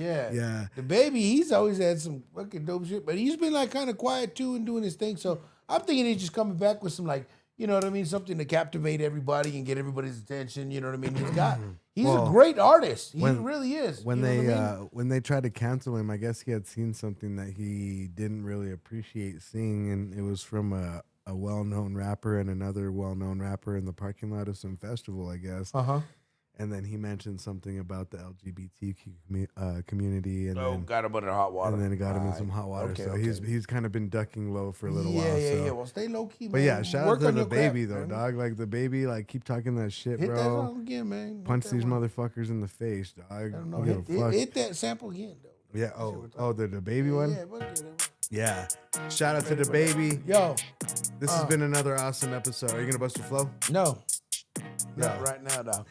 Speaker 5: Yeah. The baby, he's always had some fucking dope shit, but he's been like kind of quiet too and doing his thing. So I'm thinking he's just coming back with some like, you know what I mean, something to captivate everybody and get everybody's attention. You know what I mean? He's
Speaker 4: Well,
Speaker 5: a great artist. He
Speaker 4: when-
Speaker 5: really is.
Speaker 4: When
Speaker 5: You know
Speaker 4: they
Speaker 5: what I mean?
Speaker 4: when they tried to cancel him, I guess he had seen something that he didn't really appreciate seeing, and it was from a well-known rapper and another well-known rapper in the parking lot of some festival, I guess. And then he mentioned something about the LGBTQ community, and then
Speaker 5: got him under hot water.
Speaker 4: and then it got him in some hot water.
Speaker 5: Okay,
Speaker 4: so
Speaker 5: okay.
Speaker 4: he's kind of been ducking low for a little
Speaker 5: yeah,
Speaker 4: while.
Speaker 5: yeah,
Speaker 4: so.
Speaker 5: yeah. Well, stay low key, man.
Speaker 4: But yeah, shout out
Speaker 5: Work
Speaker 4: to
Speaker 5: on
Speaker 4: the
Speaker 5: your craft,
Speaker 4: baby though,
Speaker 5: man.
Speaker 4: dog. Like the baby, like keep talking that shit,
Speaker 5: Hit that
Speaker 4: bro.
Speaker 5: song again, man.
Speaker 4: Punch
Speaker 5: Hit that
Speaker 4: these
Speaker 5: one.
Speaker 4: motherfuckers in the face, dog.
Speaker 5: I don't know.
Speaker 4: I don't give a fuck.
Speaker 5: Hit that sample again, though.
Speaker 4: Yeah. Oh, the baby one.
Speaker 5: Yeah, we'll get it.
Speaker 4: Yeah. Shout out to the baby.
Speaker 5: Yo,
Speaker 4: This has been another awesome episode. Are you gonna bust your flow?
Speaker 5: no, not
Speaker 4: No.
Speaker 5: right now, though.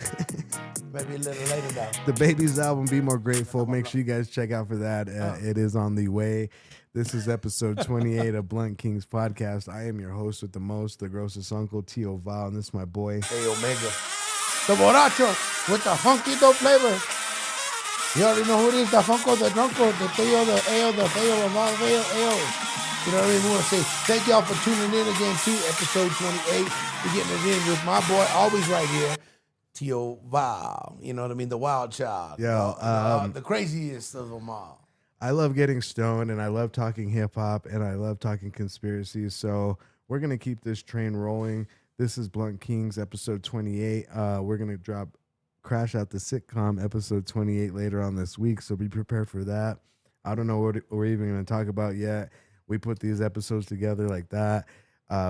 Speaker 5: Maybe a little later, though.
Speaker 4: The baby's album, Be More Grateful. Make sure you guys check out for that. It is on the way. This is episode 28 of Blunt Kings podcast. I am your host with the most, the grossest uncle, N.W.A, and this is my boy.
Speaker 5: Hey, Omega. The borracho with the funky dope flavor. You already know who it is. The funko, the drunko, the theo, the ale, the feo, the mal feo, ale. You know what I mean? We want to say thank y'all for tuning in again to episode 28. We're getting it in with my boy, always right here, T.O.V.A. You know what I mean? The wild child. The craziest of them all.
Speaker 4: I love getting stoned, and I love talking hip-hop, and I love talking conspiracies, so we're going to keep this train rolling. This is Blunt Kings, episode 28. We're going to Crash Out the Sitcom, episode 28 later on this week, so be prepared for that. I don't know what we're even going to talk about yet. We put these episodes together like that.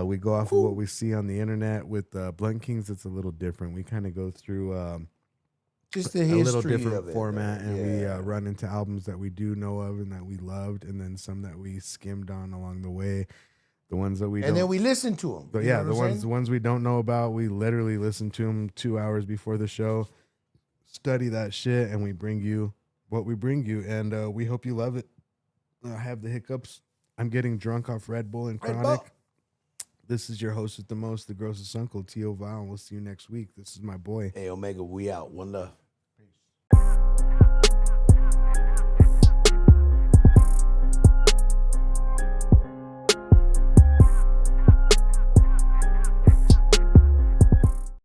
Speaker 4: We go off of what we see on the internet. With Blunt Kings, it's a little different. We kind of go through
Speaker 5: just the
Speaker 4: a
Speaker 5: history
Speaker 4: little different
Speaker 5: of it,
Speaker 4: format, and we
Speaker 5: yeah.
Speaker 4: run into albums that we do know of and that we loved, and then some that we skimmed on along the way. The ones that we
Speaker 5: and then we listen to them.
Speaker 4: But yeah, the ones we don't know about, we literally listen to them 2 hours before the show, study that shit, and we bring you what we bring you, and we hope you love it. I have the hiccups. I'm getting drunk off Red Bull and Chronic. This is your host with the most, the grossest uncle, T.O.V.A, and we'll see you next week. This is my boy.
Speaker 5: Hey, Omega, we out. One love.